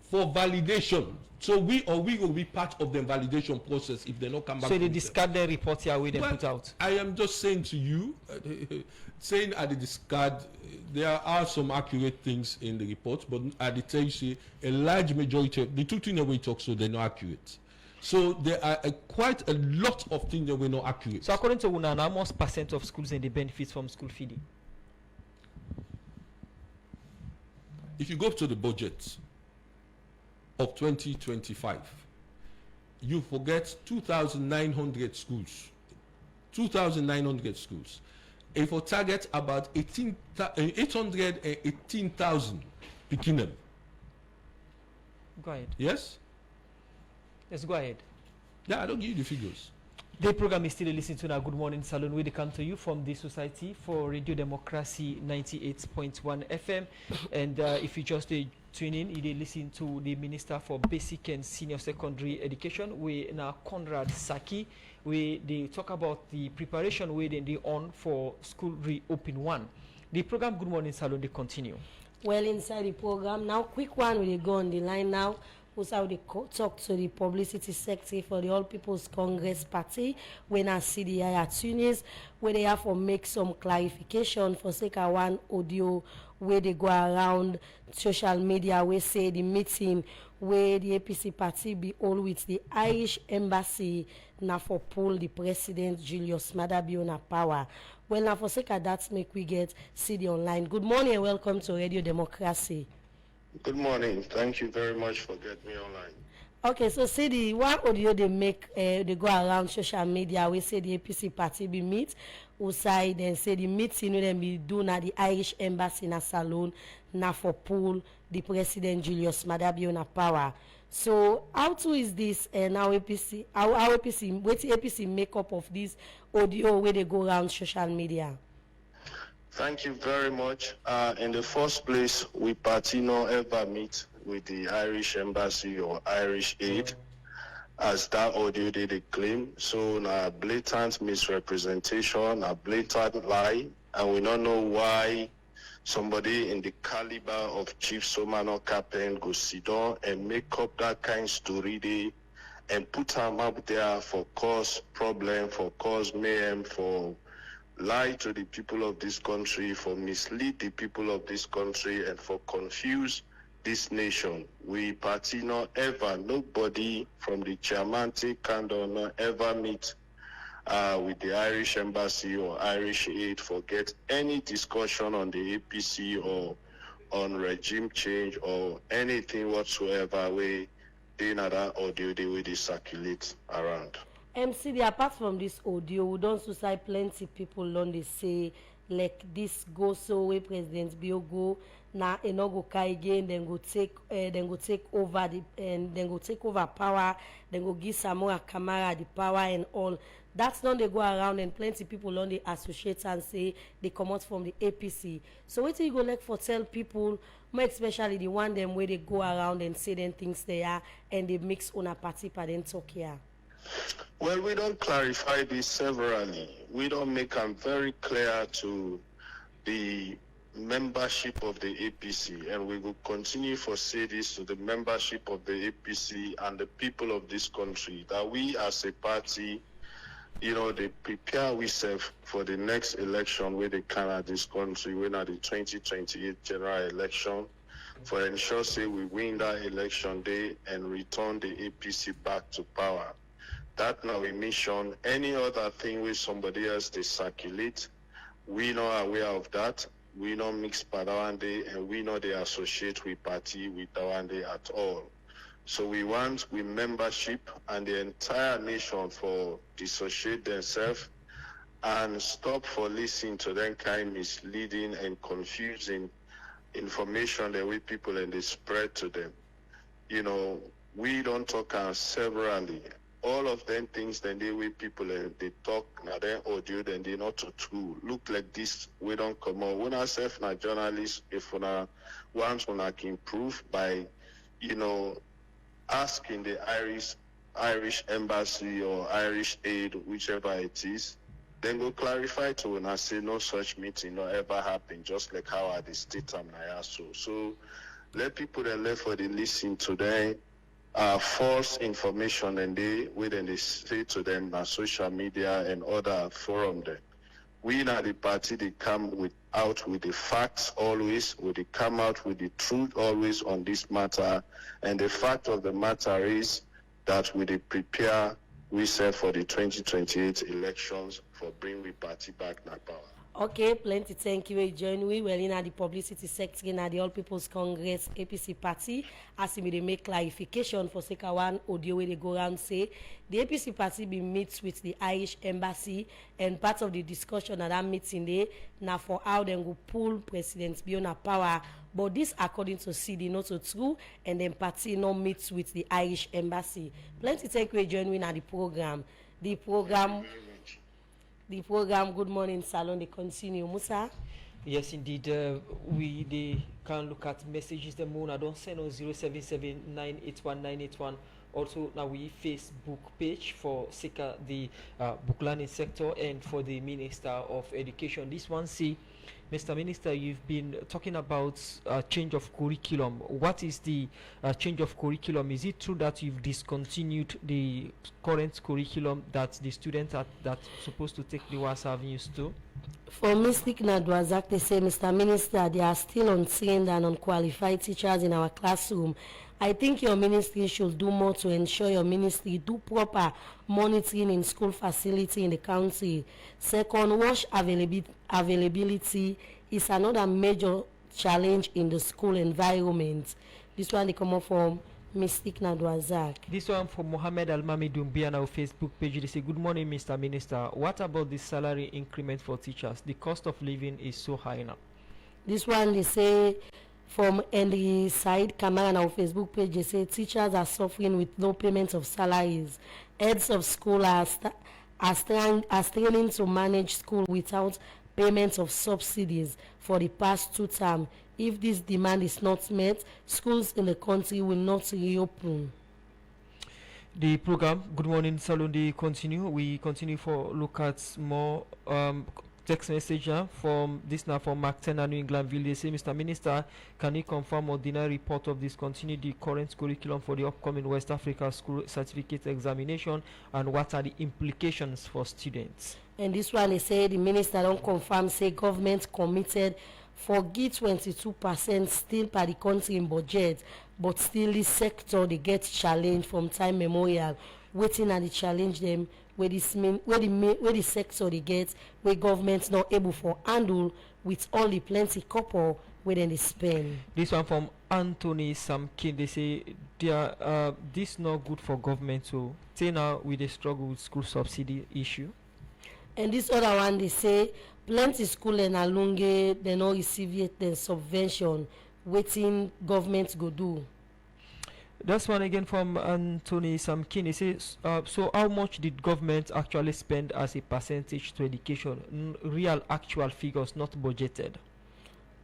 for validation. So we will be part of the validation process if they not come back. So they discard their report here we then put out. I am just saying to you, saying at the discard, there are some accurate things in the report, but at the tell you a large majority of the two things that we talk, so they're not accurate. So there are quite a lot of things that were not accurate. So according to Una, how much percent of schools and the benefits from school feeding? If you go to the budget of 2025, you forget 2,900 schools. 2,900 schools. If you target about 818,000 beginning. Go ahead. Yes? Yes, go ahead. Yeah, I don't give you the figures. The program is still listening to now. Good morning, Salon. We come to you from the Society for Radio Democracy 98.1 FM. And if you just tune in, you listen to the Minister for Basic and Senior Secondary Education, we now Conrad Saki. They talk about the preparation we they on for school reopen one. The program Good Morning Salon, they continue. Well, inside the program now, quick one will go on the line now. Also, they talk to the publicity secretary for the All People's Congress Party when I see the at Tunis, where they have to make some clarification for sake of one audio where they go around social media, where say the meeting where the APC party be all with the Irish embassy now for pull the president Julius Maada on power. Well, now for sake of that, make we get CD online. Good morning and welcome to Radio Democracy. Good morning. Thank you very much for getting me online. Okay, so say the one audio they make, they go around social media, we say the APC party be meet, outside and say the meeting them be done at the Irish embassy in a salon, now for pull the president Julius Maada on power. So how to is this now APC, how APC, what the APC make up of this audio where they go around social media? Thank you very much. In the first place, we party no ever meet with the Irish embassy or Irish aid, as that audio they claim. So a blatant misrepresentation, a blatant lie, and we don't know why somebody in the caliber of Chief Somano Kapen go sit down and make up that kind of story there and put them up there for cause problem, for cause mayhem, for lie to the people of this country, for mislead the people of this country, and for confuse this nation. We party not ever, nobody from the chairmantic candor not ever meet with the Irish embassy or Irish aid forget any discussion on the APC or on regime change or anything whatsoever where they another audio they will circulate around. MCD, apart from this audio, we don't see plenty people on they say like this go so way President Bio go now no go again, then go take over the and then go take over power, then go give Samoa Kamara the power and all. That's not they go around and plenty people on the associate and say they come out from the APC. So what do you go like for tell people, more especially the one them where they go around and say them things they are and they mix on a party and then talk here? Well, we don't clarify this severally. We don't make them very clear to the membership of the APC, and we will continue to say this to the membership of the APC and the people of this country, that we as a party, they prepare ourselves for the next election where they can at this country, when at the 2028 general election, for ensure say we win that election day and return the APC back to power. That now a mission. Any other thing where somebody else they circulate, We not aware of that. We not mix Padawande, and we not they associate with party with Tawande at all. So we want with membership and the entire nation for dissociate themselves and stop for listening to them kind misleading and confusing information that we people and they spread to them. You know, we don't talk severally. All of them things then they we people and they talk now then audio then they not to true. Look like this, we don't come on. When I say na journalists, if we once we can improve by, you know, asking the Irish embassy or Irish aid, whichever it is, then go clarify to when I say no such meeting not ever happened, just like how at the state am now. So let people that left for the listen today false information and they say to them on social media and other forum there. We in the party they come out with the facts always, they come out with the truth always on this matter. And the fact of the matter is that we prepare we set for the 2028 elections for bring we party back na power. Okay, plenty thank you. Join we well in the publicity sector in the All People's Congress APC party. As we make clarification for second one audio where they go around say the APC party be meets with the Irish embassy and part of the discussion at that meeting there now for how they go pull President beyond power. But this according to CD not so true and then party no meets with the Irish embassy. Plenty thank you. Join we in the program. The program Good Morning Salon they continue. Musa? Yes, indeed. They can look at messages the moon. I don't send on 077981981. Also, now we Facebook page for SECA, the book learning sector, and for the Minister of Education. This one see, Mr. Minister, you've been talking about change of curriculum. What is the change of curriculum? Is it true that you've discontinued the current curriculum that the students are supposed to take the WAS have used to? For Mystic Nadwazak, they say, Mr. Minister, they are still untrained and unqualified teachers in our classroom. I think your ministry should do more to ensure your ministry do proper monitoring in school facility in the country. Second, wash availability is another major challenge in the school environment. This one they come up from Mystic Nadwazak. This one from Mohammed Almami Dumbia on our Facebook page. They say, good morning, Mr. Minister. What about the salary increment for teachers? The cost of living is so high now. This one they say from Henry Side Kamara on our Facebook page, they say teachers are suffering with low payment of salaries. Heads of school are straining to manage school without payment of subsidies for the past 2 terms. If this demand is not met, schools in the country will not reopen. The program Good Morning Salon they continue. We continue for look at more text message from this now from Mark 10 New England Ville. They say, Mr. Minister, can you confirm or deny report of discontinue the current curriculum for the upcoming West Africa School Certificate Examination, and what are the implications for students? And this one they say the minister don't confirm say government committed forget 22% still per the country in budget, but still this sector they get challenged from time memorial. Waiting at the challenge them where the sector they get where government's not able for handle with all the plenty couple where then they spend. This one from Anthony Samkin. They say this not good for government to say now with the struggle with school subsidy issue. And this other one they say plenty school and alunge they not receive yet the subvention waiting government go do. That's one again from Anthony Samkin. He says, so how much did government actually spend as a percentage to education? Real actual figures, not budgeted.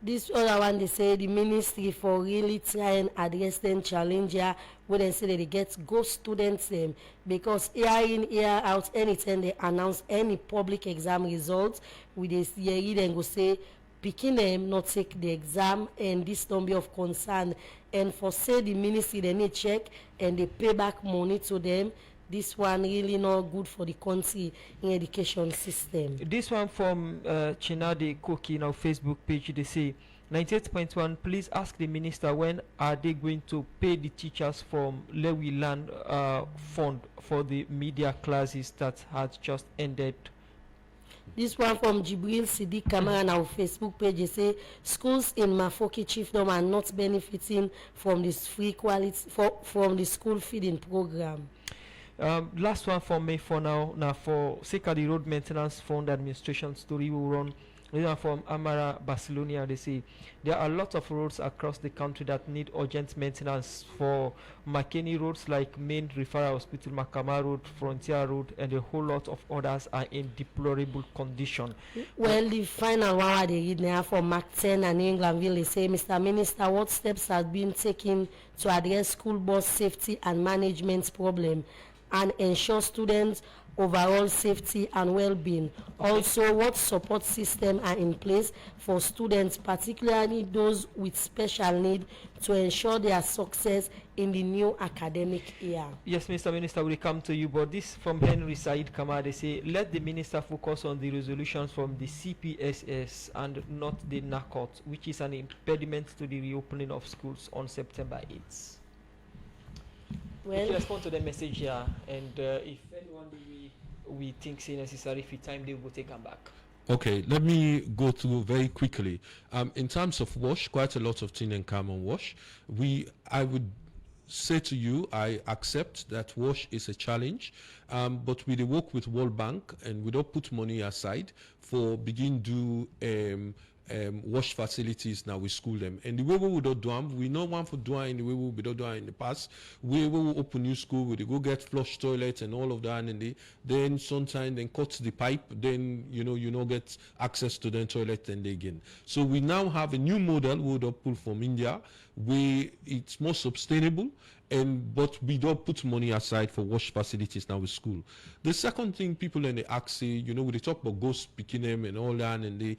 This other one they say the ministry for really try and address them challenge here where they say that they get go students them because year in year out anytime they announce any public exam results with this year then go say picking them not take the exam, and this don't be of concern. And for say the ministry they need check and they pay back money to them. This one really not good for the country in education system. This one from Chinade Koki in our Facebook page. They say 98.1, please ask the minister when are they going to pay the teachers from Lewi Land fund for the media classes that had just ended. This one from Jibril Siddiq Kamara on our Facebook page. They say schools in Mafoki Chiefdom are not benefiting from this free quality from the school feeding program. Last one for me for now. Now for sake of the road maintenance fund administration story we run. This one from Amara Barcelona. They say there are a lot of roads across the country that need urgent maintenance. For McKinney roads like Main Referral Hospital, Makama Road, Frontier Road, and a whole lot of others are in deplorable condition. Well, the final one they read now from Mark 10 and Englandville. They say, Mr. Minister, what steps have been taken to address school bus safety and management problem and ensure students overall safety and well-being? Also, what support systems are in place for students, particularly those with special need, to ensure their success in the new academic year? Yes, Mr. Minister, we'll come to you, but this from Henry Said Kamar. They say, let the minister focus on the resolutions from the CPSS and not the NACOT, which is an impediment to the reopening of schools on September 8th. Well, we respond to the message here, and if anyone we think is necessary, if time they will take them back. Okay, let me go through very quickly. In terms of WASH, quite a lot of things in common WASH. I would say to you, I accept that WASH is a challenge, but we work with World Bank and we don't put money aside for begin do wash facilities now we school them. And the way we would do them, we know one for doing the way we don't do in the past. We will open new school, we go get flush toilets and all of that, and then sometimes then cut the pipe, then you know get access to the toilet and again. So we now have a new model we would pull from India where it's more sustainable. But we don't put money aside for wash facilities now with school. The second thing people in the ask say, when they talk about ghost picking them and all that, and they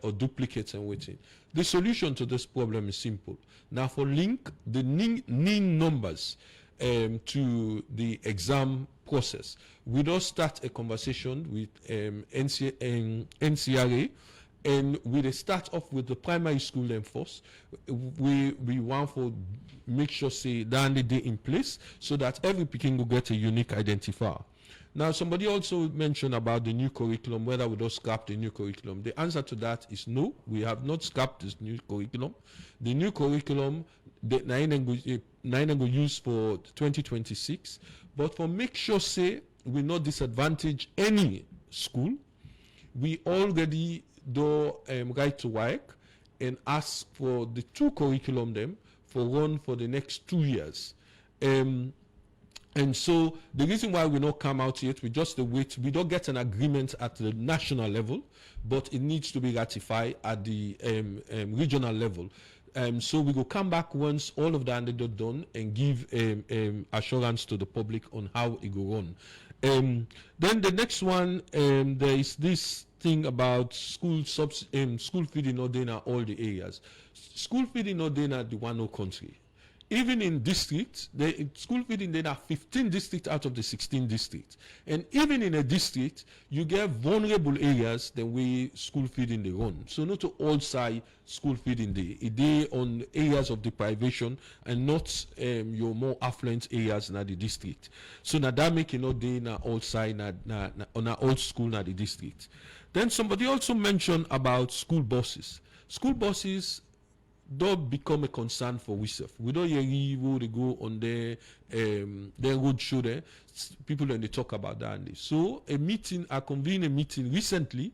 or duplicates and waiting. The solution to this problem is simple. Now for link the NIN numbers to the exam process, we don't start a conversation with NCRA. And we start off with the primary school then first. We want to make sure say that they in place so that every picking will get a unique identifier. Now somebody also mentioned about the new curriculum, whether we don't scrap the new curriculum. The answer to that is no, we have not scrapped this new curriculum. The new curriculum that nine go use for 2026, but for make sure say we not disadvantage any school, we already do right to work and ask for the two curriculum them for run for the next 2 years. And so the reason why we not come out yet, we just wait. We don't get an agreement at the national level, but it needs to be ratified at the regional level. So we will come back once all of the anecdote done and give assurance to the public on how it will run. Then the next one, there is this thing about school feeding not in all the areas. School feeding not in the one country. Even in districts, school feeding there are 15 districts out of the 16 districts. And even in a district, you get vulnerable areas the way school feeding they run. So not to all side school feeding day. They on areas of deprivation and not your more affluent areas in the district. So now that make not day na all side on a old school na the district. Then somebody also mentioned about school buses. School buses don't become a concern for WISF. We don't hear who they go on their road show there. People when they talk about that. So I convened a meeting recently,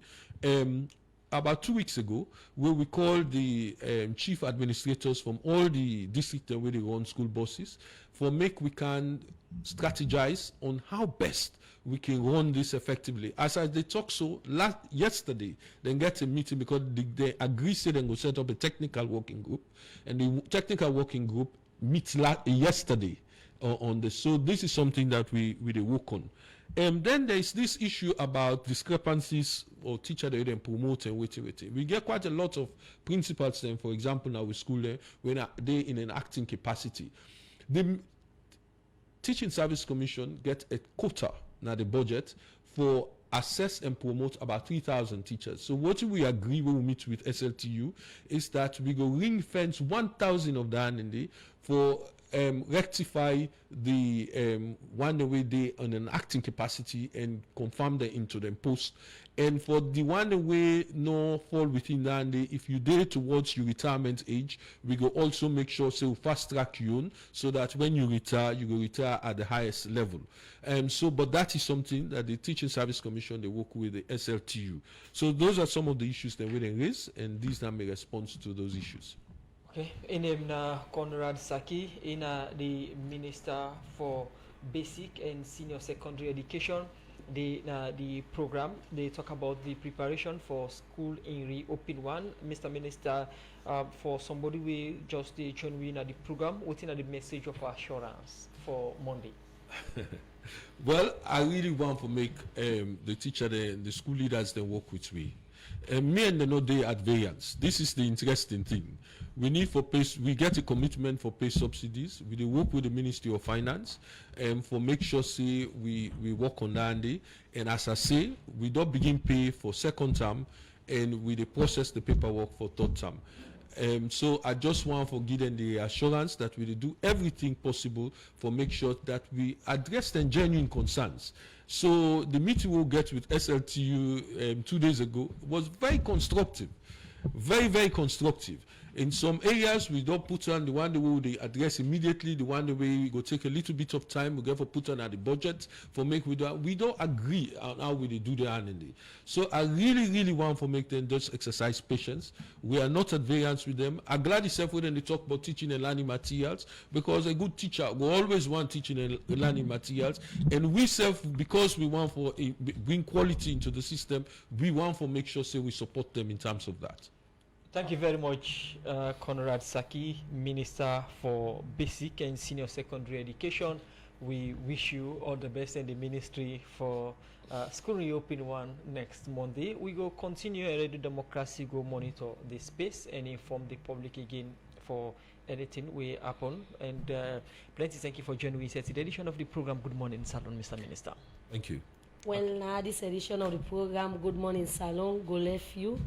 about 2 weeks ago, where we called the chief administrators from all the districts where they run school buses for we can strategize on how best we can run this effectively. As they talk yesterday, then get a meeting because they agree say they go set up a technical working group, and the technical working group meets yesterday on this. So this is something that we work on. Then there is this issue about discrepancies or teacher that they promote and waiting. We get quite a lot of principals then, for example, now with school when they in an acting capacity. The Teaching Service Commission get a quota now the budget for assess and promote about 3,000 teachers. So what we agree when we meet with SLTU is that we go ring fence 1,000 of that for rectify the one way they on an acting capacity and confirm them into the post. And for the one way no fall within that, if you dare towards your retirement age, we go also make sure we fast track you on, so that when you retire, you will retire at the highest level. But that is something that the Teaching Service Commission, they work with the SLTU. So those are some of the issues that we raise, and these are my response to those issues. Okay, in Conrad Saki, in the Minister for Basic and Senior Secondary Education, the program, they talk about the preparation for school in reopen one. Mr. Minister, for somebody we just join in the program, what's in the message of assurance for Monday? Well, I really want to make the teacher, the school leaders, they work with me. Me and the no day at variance. This is the interesting thing. We need for pay, we get a commitment for pay subsidies. We work with the Ministry of Finance for make sure we work on that day. And as I say, we don't begin pay for second term, and we process the paperwork for third term. So I just want to give them the assurance that we do everything possible for make sure that we address the genuine concerns. So the meeting we'll get with SLTU 2 days ago was very constructive, very, very constructive. In some areas, we don't put on the one the way they address immediately, the one the way we go take a little bit of time, we go put on at the budget for make we don't agree on how we do the handling. So I really, really want to make them just exercise patience. We are not at variance with them. I'm glad yourself when they talk about teaching and learning materials, because a good teacher will always want teaching and learning materials, and we self, because we want to bring quality into the system, we want to make sure we support them in terms of that. Thank you very much, Conrad Saki, Minister for Basic and Senior Secondary Education. We wish you all the best in the ministry for school reopen one next Monday. We go continue Radio Democracy, go monitor the space and inform the public again for anything will happen. And plenty thank you for joining us at the edition of the program. Good morning, Salon, Mr. Minister. Thank you. Well, now this edition of the program, Good Morning Salon, go left you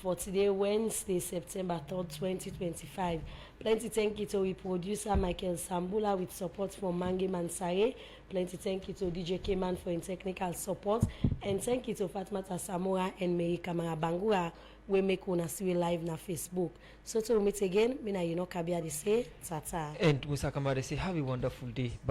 for today, Wednesday, September 3rd, 2025. Plenty thank you to our producer Michael Sambula with support from Mangi Mansare. Plenty thank you to DJ Keman for in technical support. And thank you to Fatmata Samora and Mary Kamara Bangura. We make una see live na Facebook. So to meet again, mina Kabia say tata. And Musa Kamara say have a wonderful day. Bye.